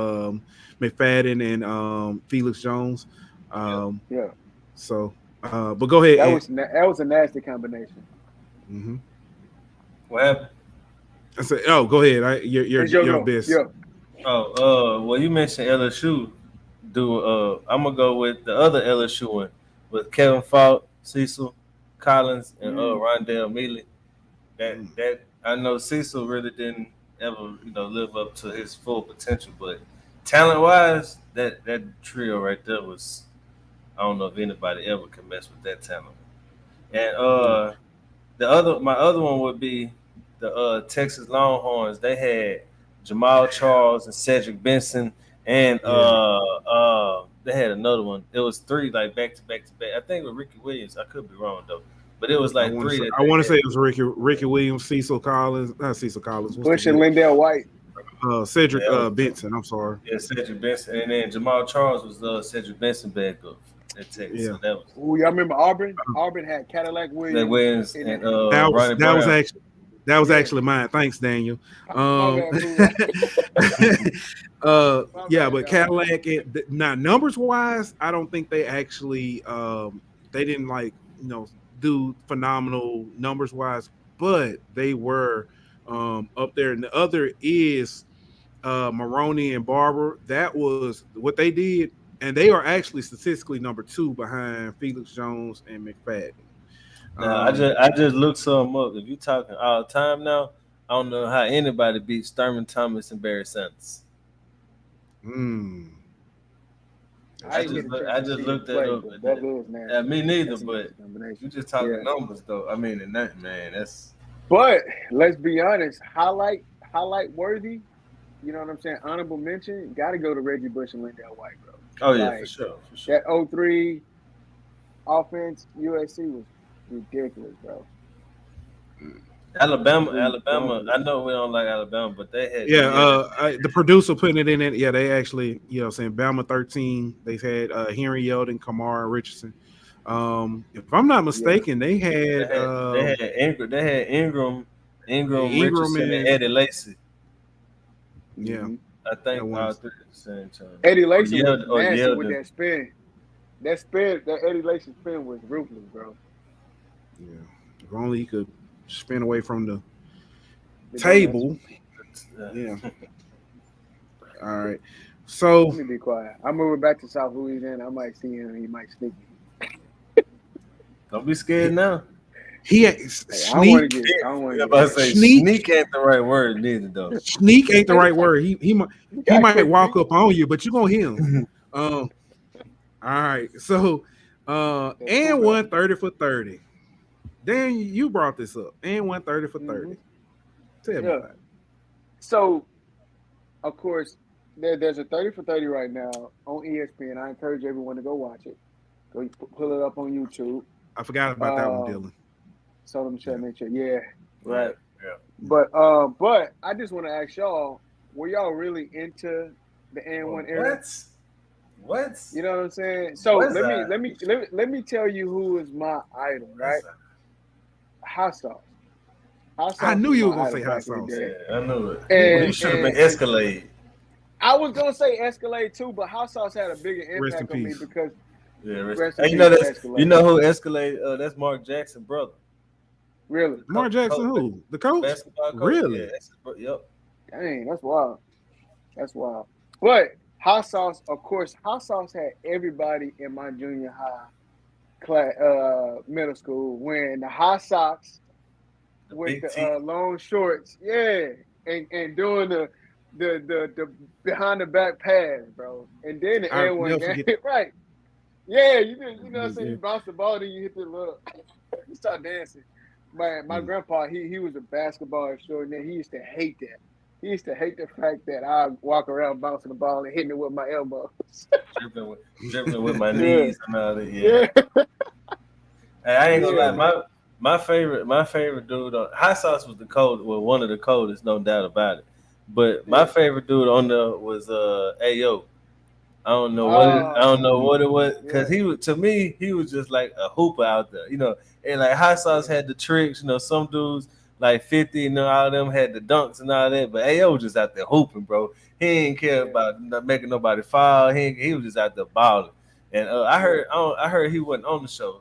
McFadden and Felix Jones. Um, Yeah, so, but go ahead. that was a nasty combination. Mm-hmm. What happened? I said, oh, go ahead. You're It's your your go. best. Yeah. Well, you mentioned LSU. I'm gonna go with the other LSU one with Kevin Falk, Cecil Collins, and Rondell Mealy. That I know Cecil really didn't ever live up to his full potential, but talent wise, that trio right there was, I don't know if anybody ever can mess with that talent. And my other one would be the Texas Longhorns. They had Jamal Charles and Cedric Benson, and they had another one. It was 3 like back to back to back. I think with Ricky Williams. I could be wrong though, but it was like 3 that I want to say it was Ricky Williams, Cecil Collins, not Cecil Collins. Bush and Lindell White. Cedric Benson. I'm sorry. Yeah, Cedric Benson, and then Jamal Charles was Cedric Benson backup at Texas. Yeah. So that was Ooh, y'all remember Auburn? Auburn had Cadillac That Williams. Williams and and That Ronnie was Brown. actually actually mine. Thanks, Daniel. My bad, boo. Yeah, bad, but y'all. Cadillac. Now, numbers wise, I don't think they actually they didn't do phenomenal numbers wise, but they were up there. And the other is Maroney and Barber. That was what they did, and they are actually statistically number 2 behind Felix Jones and McFadden. Now, I just looked some up. If you talking all time now, I don't know how anybody beats Thurman Thomas and Barry Sanders. I didn't get a chance to just see looked him that play, up. but that is nasty. Me neither, That's a but nasty combination. you just talking Yeah. numbers though. I mean, and that man, that's But let's be honest, highlight worthy. You know what I'm saying? Honorable mention. Got to go to Reggie Bush and Lindell White, bro. oh yeah, Like for sure. that 03 offense, USC was ridiculous, bro. Alabama. I Ridiculous. know we don't like Alabama, but they had The producer putting it in it. Yeah, they actually, saying Bama 13. They had Henry Yeldon, Kamara Richardson. If I'm not mistaken, they had Ingram, Ingram Richardson, and and Eddie Lacy. yeah, Mm-hmm. I think that all was three at the same time. Eddie Lacy was Or nasty with Yeldon. that spin. That Eddie Lacy spin was ruthless, bro. yeah. If only he could spin away from the The table. Uh, Yeah. All right. So Let me be quiet. I'm moving back to South Louisiana. I might see him. He might sneak me. Don't be scared now. he Hey, sneak. I don't want to get. I don't want I'm to about to get. say Sneak. sneak ain't the right word neither though. Sneak ain't the right word. He got might quick walk feet. up on you, but you're gonna hear him. All right. So That's and cool, 130 for 30. Dan, you brought this up. And 130 for 30. Mm-hmm. Tell me Yeah. about it. So, of course, there's a 30 for 30 right now on ESPN. I encourage everyone to go watch it. Go pull it up on YouTube. I forgot about that one, Dylan. So let me check, make sure. Yeah, right. Yeah. But I just want to ask y'all: were y'all really into the N1 era? What? You know what I'm saying? So What's let that? me tell you who is my idol, right? Hot sauce. Hot sauce I knew was you my were gonna idol say hot back in the sauce. day. Yeah, I knew it. And- You should have been and- Escalade. I was gonna say Escalade too, but Hot Sauce had a bigger Rest impact in on me peace. because Yeah, Rest in and you know peace, that's Escalade. you know who Escalade? That's Mark Jackson, brother. really, Mark Jackson, who? The coach? Basketball coach. Really? Yeah, yep. dang, that's wild. That's wild. But Hot Sauce, of course, Hot Sauce had everybody in my junior high class, middle school wearing the hot socks The with big the teeth. long shorts, yeah, and doing the behind the back pass, bro, and then the I'll N1 never game, forget. right? Yeah, you know what I'm saying? Yeah. You bounce the ball, then you hit the little, you start dancing. My grandpa, he was a basketball extraordinaire. He used to hate that. He used to hate the fact that I walk around bouncing the ball and hitting it with my elbows. dribbling with my Yeah. knees and all that. Yeah. Hey, I ain't gonna Yeah, lie. man. My favorite dude on Hot Sauce was one of the coldest, no doubt about it. But my favorite dude on there was Ayo. I don't know what it was because he was, to me, he was just like a hooper out there, and like Hot Sauce had the tricks, some dudes like 50 and all of them had the dunks and all that, but AO was just out there hooping, bro. He didn't care about not making nobody foul. He was just out there balling. And I heard he wasn't on the show.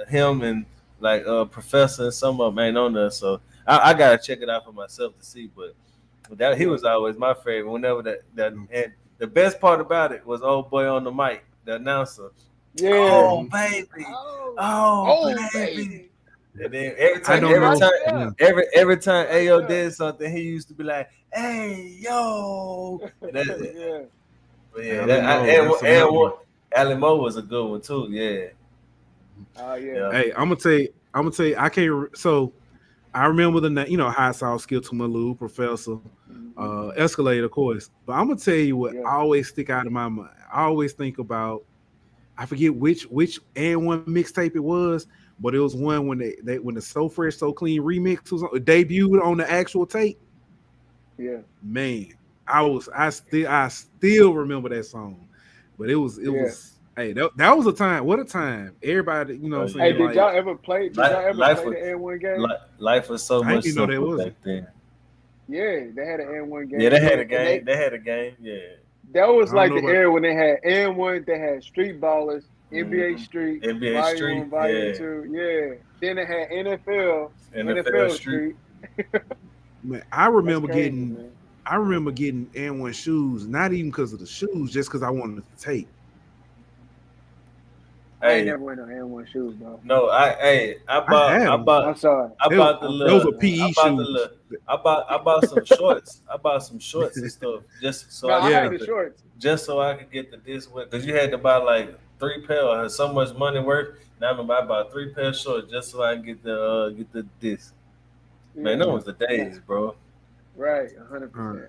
Him and like Professor and some of them ain't on there, so I gotta check it out for myself to see. But that he was always my favorite. Whenever that and the best part about it was old boy on the mic, the announcer. Yeah. Oh baby, Oh, baby. And then every time Ayo did something, he used to be like, "Hey yo," and that's it. Yeah. But yeah, Alan Moe was a good one too. Yeah. Oh yeah. Hey, I'm gonna tell you. I can't. So I remember the name. Hot Sauce, Skill to Malou, Professor, Escalade, of course. But I'm gonna tell you what always stick out in my mind. I always think about. I forget which and one mixtape it was, but it was one when they when the So Fresh So Clean remix was debuted on the actual tape. Yeah. Man, I still remember that song. But it was hey, that was a time. What a time. Everybody, what I'm saying? Hey, did y'all ever play the N1 game? Life was so much simpler back then. Yeah, they had an N1 game. Yeah, they had a game. They had a game. Yeah. That was like the era when they had N1, they had Street Ballers, NBA Street, Volume 1, Volume 2. Yeah. Then they had NFL Street. Man, I remember getting N1 shoes, not even because of the shoes, just because I wanted the tape. I ain't Hey, never wear no Air One shoes, bro. no, I I had them. I'm sorry. bought the Those little, are PE shoes. I bought some shorts. I bought some shorts and stuff just so No, I I could had Yeah. the shorts. just so I could get the this with because you had to buy like 3 pair. I had so much money worth. Now I'm about to buy 3 pair of shorts just so I can get the this. Man, Yeah. those was the days, bro. Right. All right. 100%.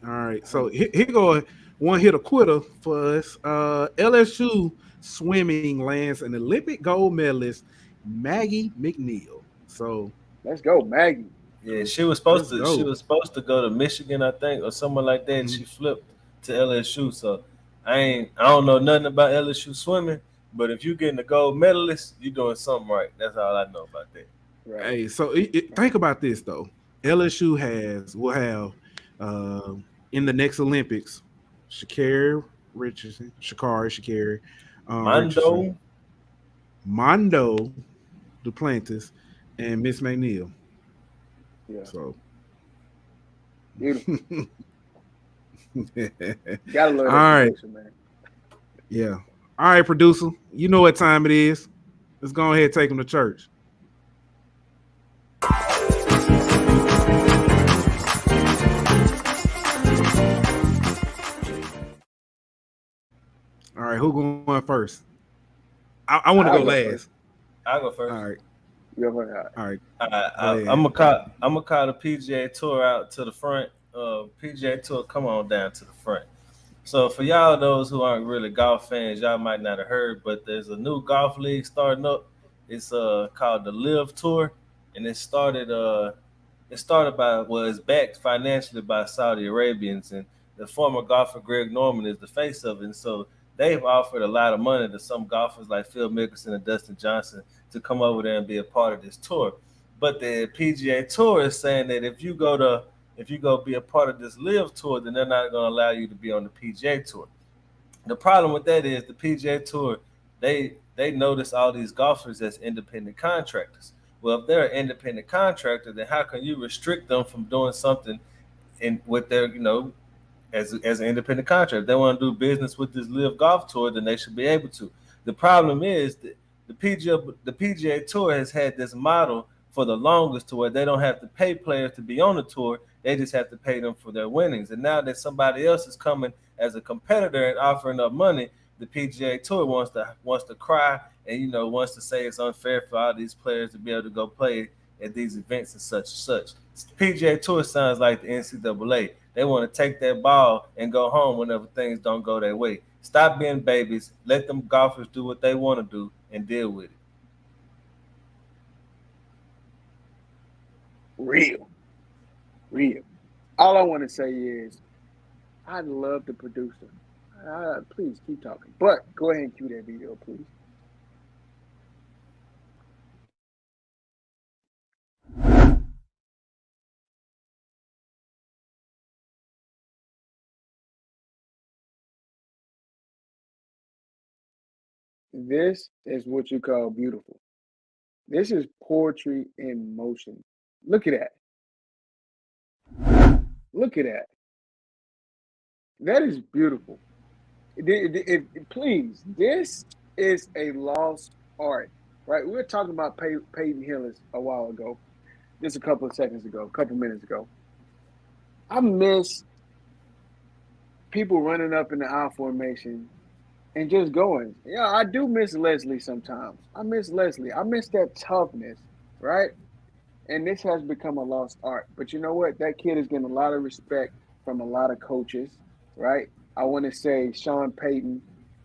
All right. So 100%. here go one hit a quitter for us. LSU swimming lands an Olympic gold medalist, Maggie McNeil. So Let's go, Maggie. Yeah, let's she go. was supposed to go to Michigan, I think, or somewhere like that, and Mhm. she flipped to LSU. So I don't know nothing about LSU swimming, but if you getting a gold medalist, you doing something right. That's all I know about that. Right. Hey, so think about this though. LSU will have in the next Olympics, Shakari Richardson, Richardson, Mondo, Mondo Duplantis, and Miss McNeil. Yeah. So Beautiful. all Gotta love that right, producer, man. yeah. All right, producer. You know what time it is. Let's go ahead and take them to church. All right, who going first? I want to I'll go go last. first. I'll go first. All right, You're right. all right. Go I, ahead. I'm gonna call the PGA Tour out to the front. PGA Tour, come on down to the front. So for y'all, those who aren't really golf fans, y'all might not have heard, but there's a new golf league starting up. It's called the Live Tour, and it started by it's backed financially by Saudi Arabians, and the former golfer Greg Norman is the face of it. And so they've offered a lot of money to some golfers like Phil Mickelson and Dustin Johnson to come over there and be a part of this tour. But the PGA Tour is saying that if you go be a part of this Live Tour, then they're not going to allow you to be on the PGA Tour. The problem with that is the PGA Tour, they notice all these golfers as independent contractors. Well, if they're an independent contractor, then how can you restrict them from doing something in with their, as an independent contractor? If they want to do business with this Live Golf Tour, then they should be able to. The problem is that the PGA Tour has had this model for the longest to where they don't have to pay players to be on the tour. They just have to pay them for their winnings. And now that somebody else is coming as a competitor and offering up money, the PGA Tour wants to cry and wants to say it's unfair for all these players to be able to go play at these events and such and such. PGA Tour sounds like the NCAA. They want to take that ball and go home whenever things don't go their way. Stop being babies. Let them golfers do what they want to do and deal with it. Real. Real. All I want to say is I love the producer. Please keep talking. But go ahead and cue that video, please. This is what you call beautiful. This is poetry in motion. Look at that. Look at that. That is beautiful. Please, this is a lost art, right? We were talking about Peyton Hillis a while ago, just a couple of minutes ago. I miss people running up in the I formation and just going. Yeah, I do miss Leslie sometimes. I miss Leslie. I miss that toughness, right? And this has become a lost art. But you know what? That kid is getting a lot of respect from a lot of coaches, right? I want to say Sean Payton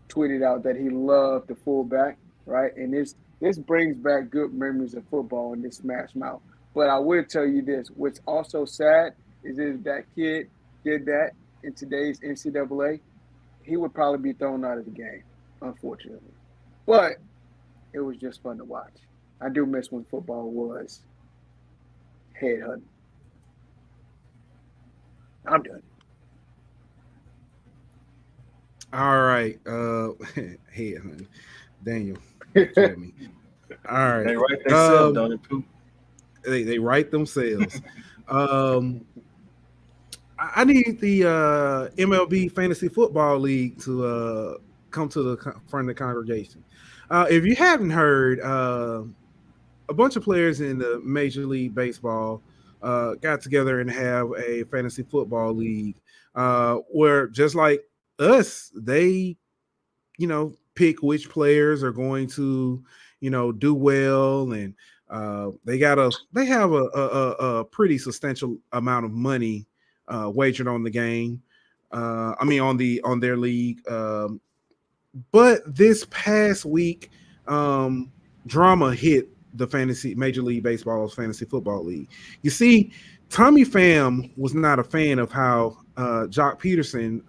tweeted out that he loved the fullback, right? And this brings back good memories of football in this Smash Mouth. But I will tell you this: what's also sad is if that kid did that in today's NCAA, he would probably be thrown out of the game, unfortunately. But it was just fun to watch. I do miss when football was headhunting. I'm done. All right. Hey, honey. Daniel. Told me. All right. They write themselves, don't it, Pooh? They write themselves. I need the MLB Fantasy Football League to come to the front of the congregation. If you haven't heard, a bunch of players in the Major League Baseball got together and have a fantasy football league where, just like us, they, pick which players are going to, do well, and they have a pretty substantial amount of money wagered on the game. On their league. But this past week, drama hit the fantasy Major League Baseball's fantasy football league. You see, Tommy Pham was not a fan of how Jock Peterson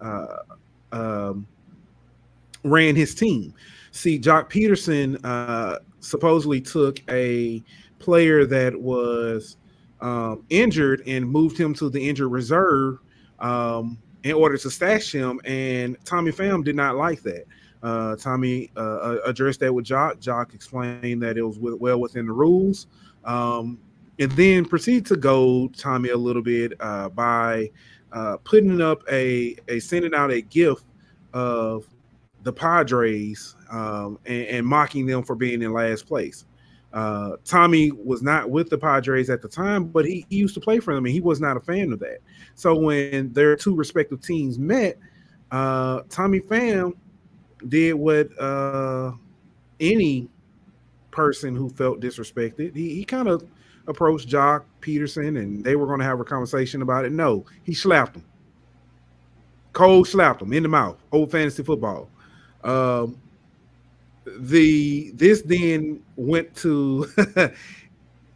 ran his team. See, Jock Peterson supposedly took a player that was injured and moved him to the injured reserve in order to stash him, and Tommy Pham did not like that. Tommy addressed that with Jock. Jock explained that it was well within the rules, and then proceeded to goad Tommy a little bit by sending out a gift of the Padres and mocking them for being in last place. Tommy was not with the Padres at the time, but he used to play for them, and he was not a fan of that. So when their two respective teams met, Tommy Pham did what any person who felt disrespected. He kind of approached Jock Peterson, and they were going to have a conversation about it. No, he slapped him. Cold slapped him in the mouth. Old fantasy football. This then went to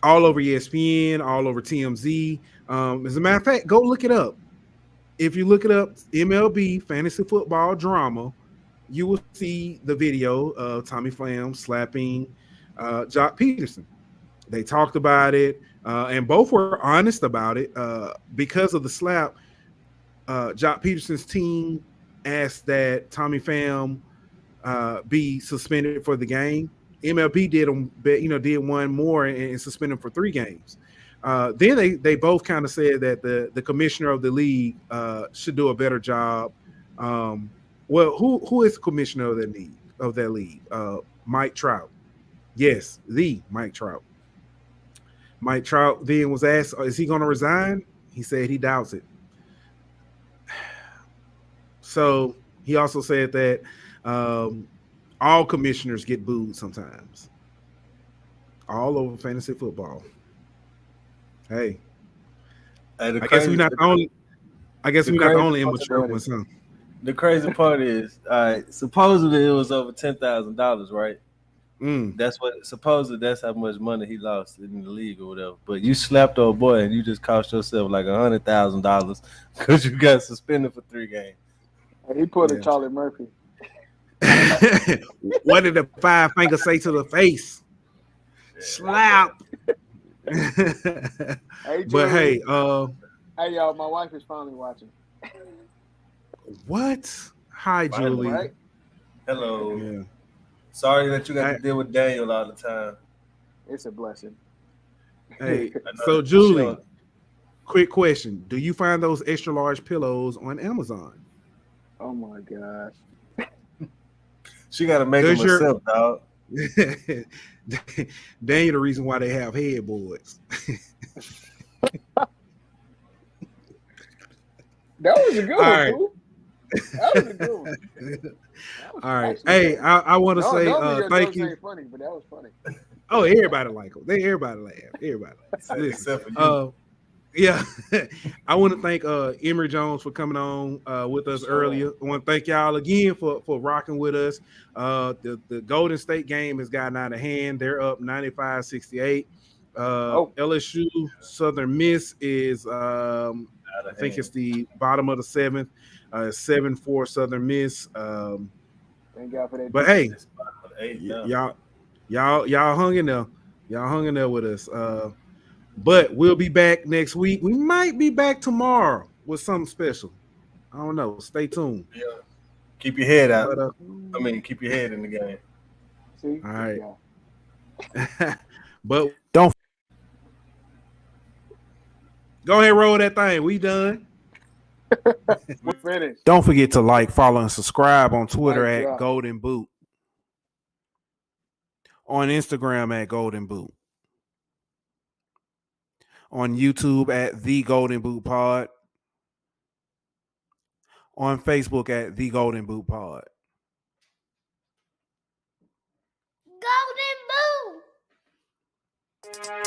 all over ESPN, all over TMZ. As a matter of fact, go look it up. If you look it up, MLB fantasy football drama, you will see the video of Tommy Pham slapping Jock Peterson. They talked about it, and both were honest about it. Because of the slap, Jock Peterson's team asked that Tommy Pham be suspended for the game. MLB did one more and suspended him for 3 games. Then they both kind of said that the commissioner of the league should do a better job. Well, who is the commissioner of that league? Mike Trout. Yes, the Mike Trout. Mike Trout then was asked, is he going to resign? He said he doubts it. So he also said that all commissioners get booed sometimes. All over fantasy football. Hey, I guess we're not the only. I guess we're not the only immature ones, huh? The crazy part is, supposedly it was over $10,000, right? That's how much money he lost in the league or whatever. But you slapped old boy and you just cost yourself like $100,000 because you got suspended for 3 games. He pulled a Charlie Murphy. What did the 5 finger say to the face? Slap. Hey, but hey, hey y'all, my wife is finally watching. What? Hi, Julie. Right? Hello. Yeah. Sorry that you got to deal with Daniel all the time. It's a blessing. Hey, so Julie, quick question: do you find those extra large pillows on Amazon? Oh my gosh. She got to make them herself, dog. Daniel, the reason why they have headboards. That was a good one, right. That was a good one. All right. Hey, I want to say thank you. Ain't funny, but that was funny. Oh, everybody like them. Everybody laugh. Everybody laugh. Except for you. Yeah. I want to thank Emery Jones for coming on with us earlier. I want to thank y'all again for rocking with us. The Golden State game has gotten out of hand. They're up 95-68. LSU Southern Miss is I think it's the bottom of the 7th. 7-4 Southern Miss. Thank God for that. But hey, y'all hung in there. Y'all hung in there with us. But we'll be back next week. We might be back tomorrow with something special. I don't know. Stay tuned. Yeah. Keep your head out. Keep your head in the game. See? All right. But don't go ahead and roll that thing. We done. We finished. Don't forget to like, follow, and subscribe on Twitter Mic at drop. Golden Boot. On Instagram at Golden Boot. On YouTube at The Golden Boot Pod. On Facebook at The Golden Boot Pod. Golden Boot.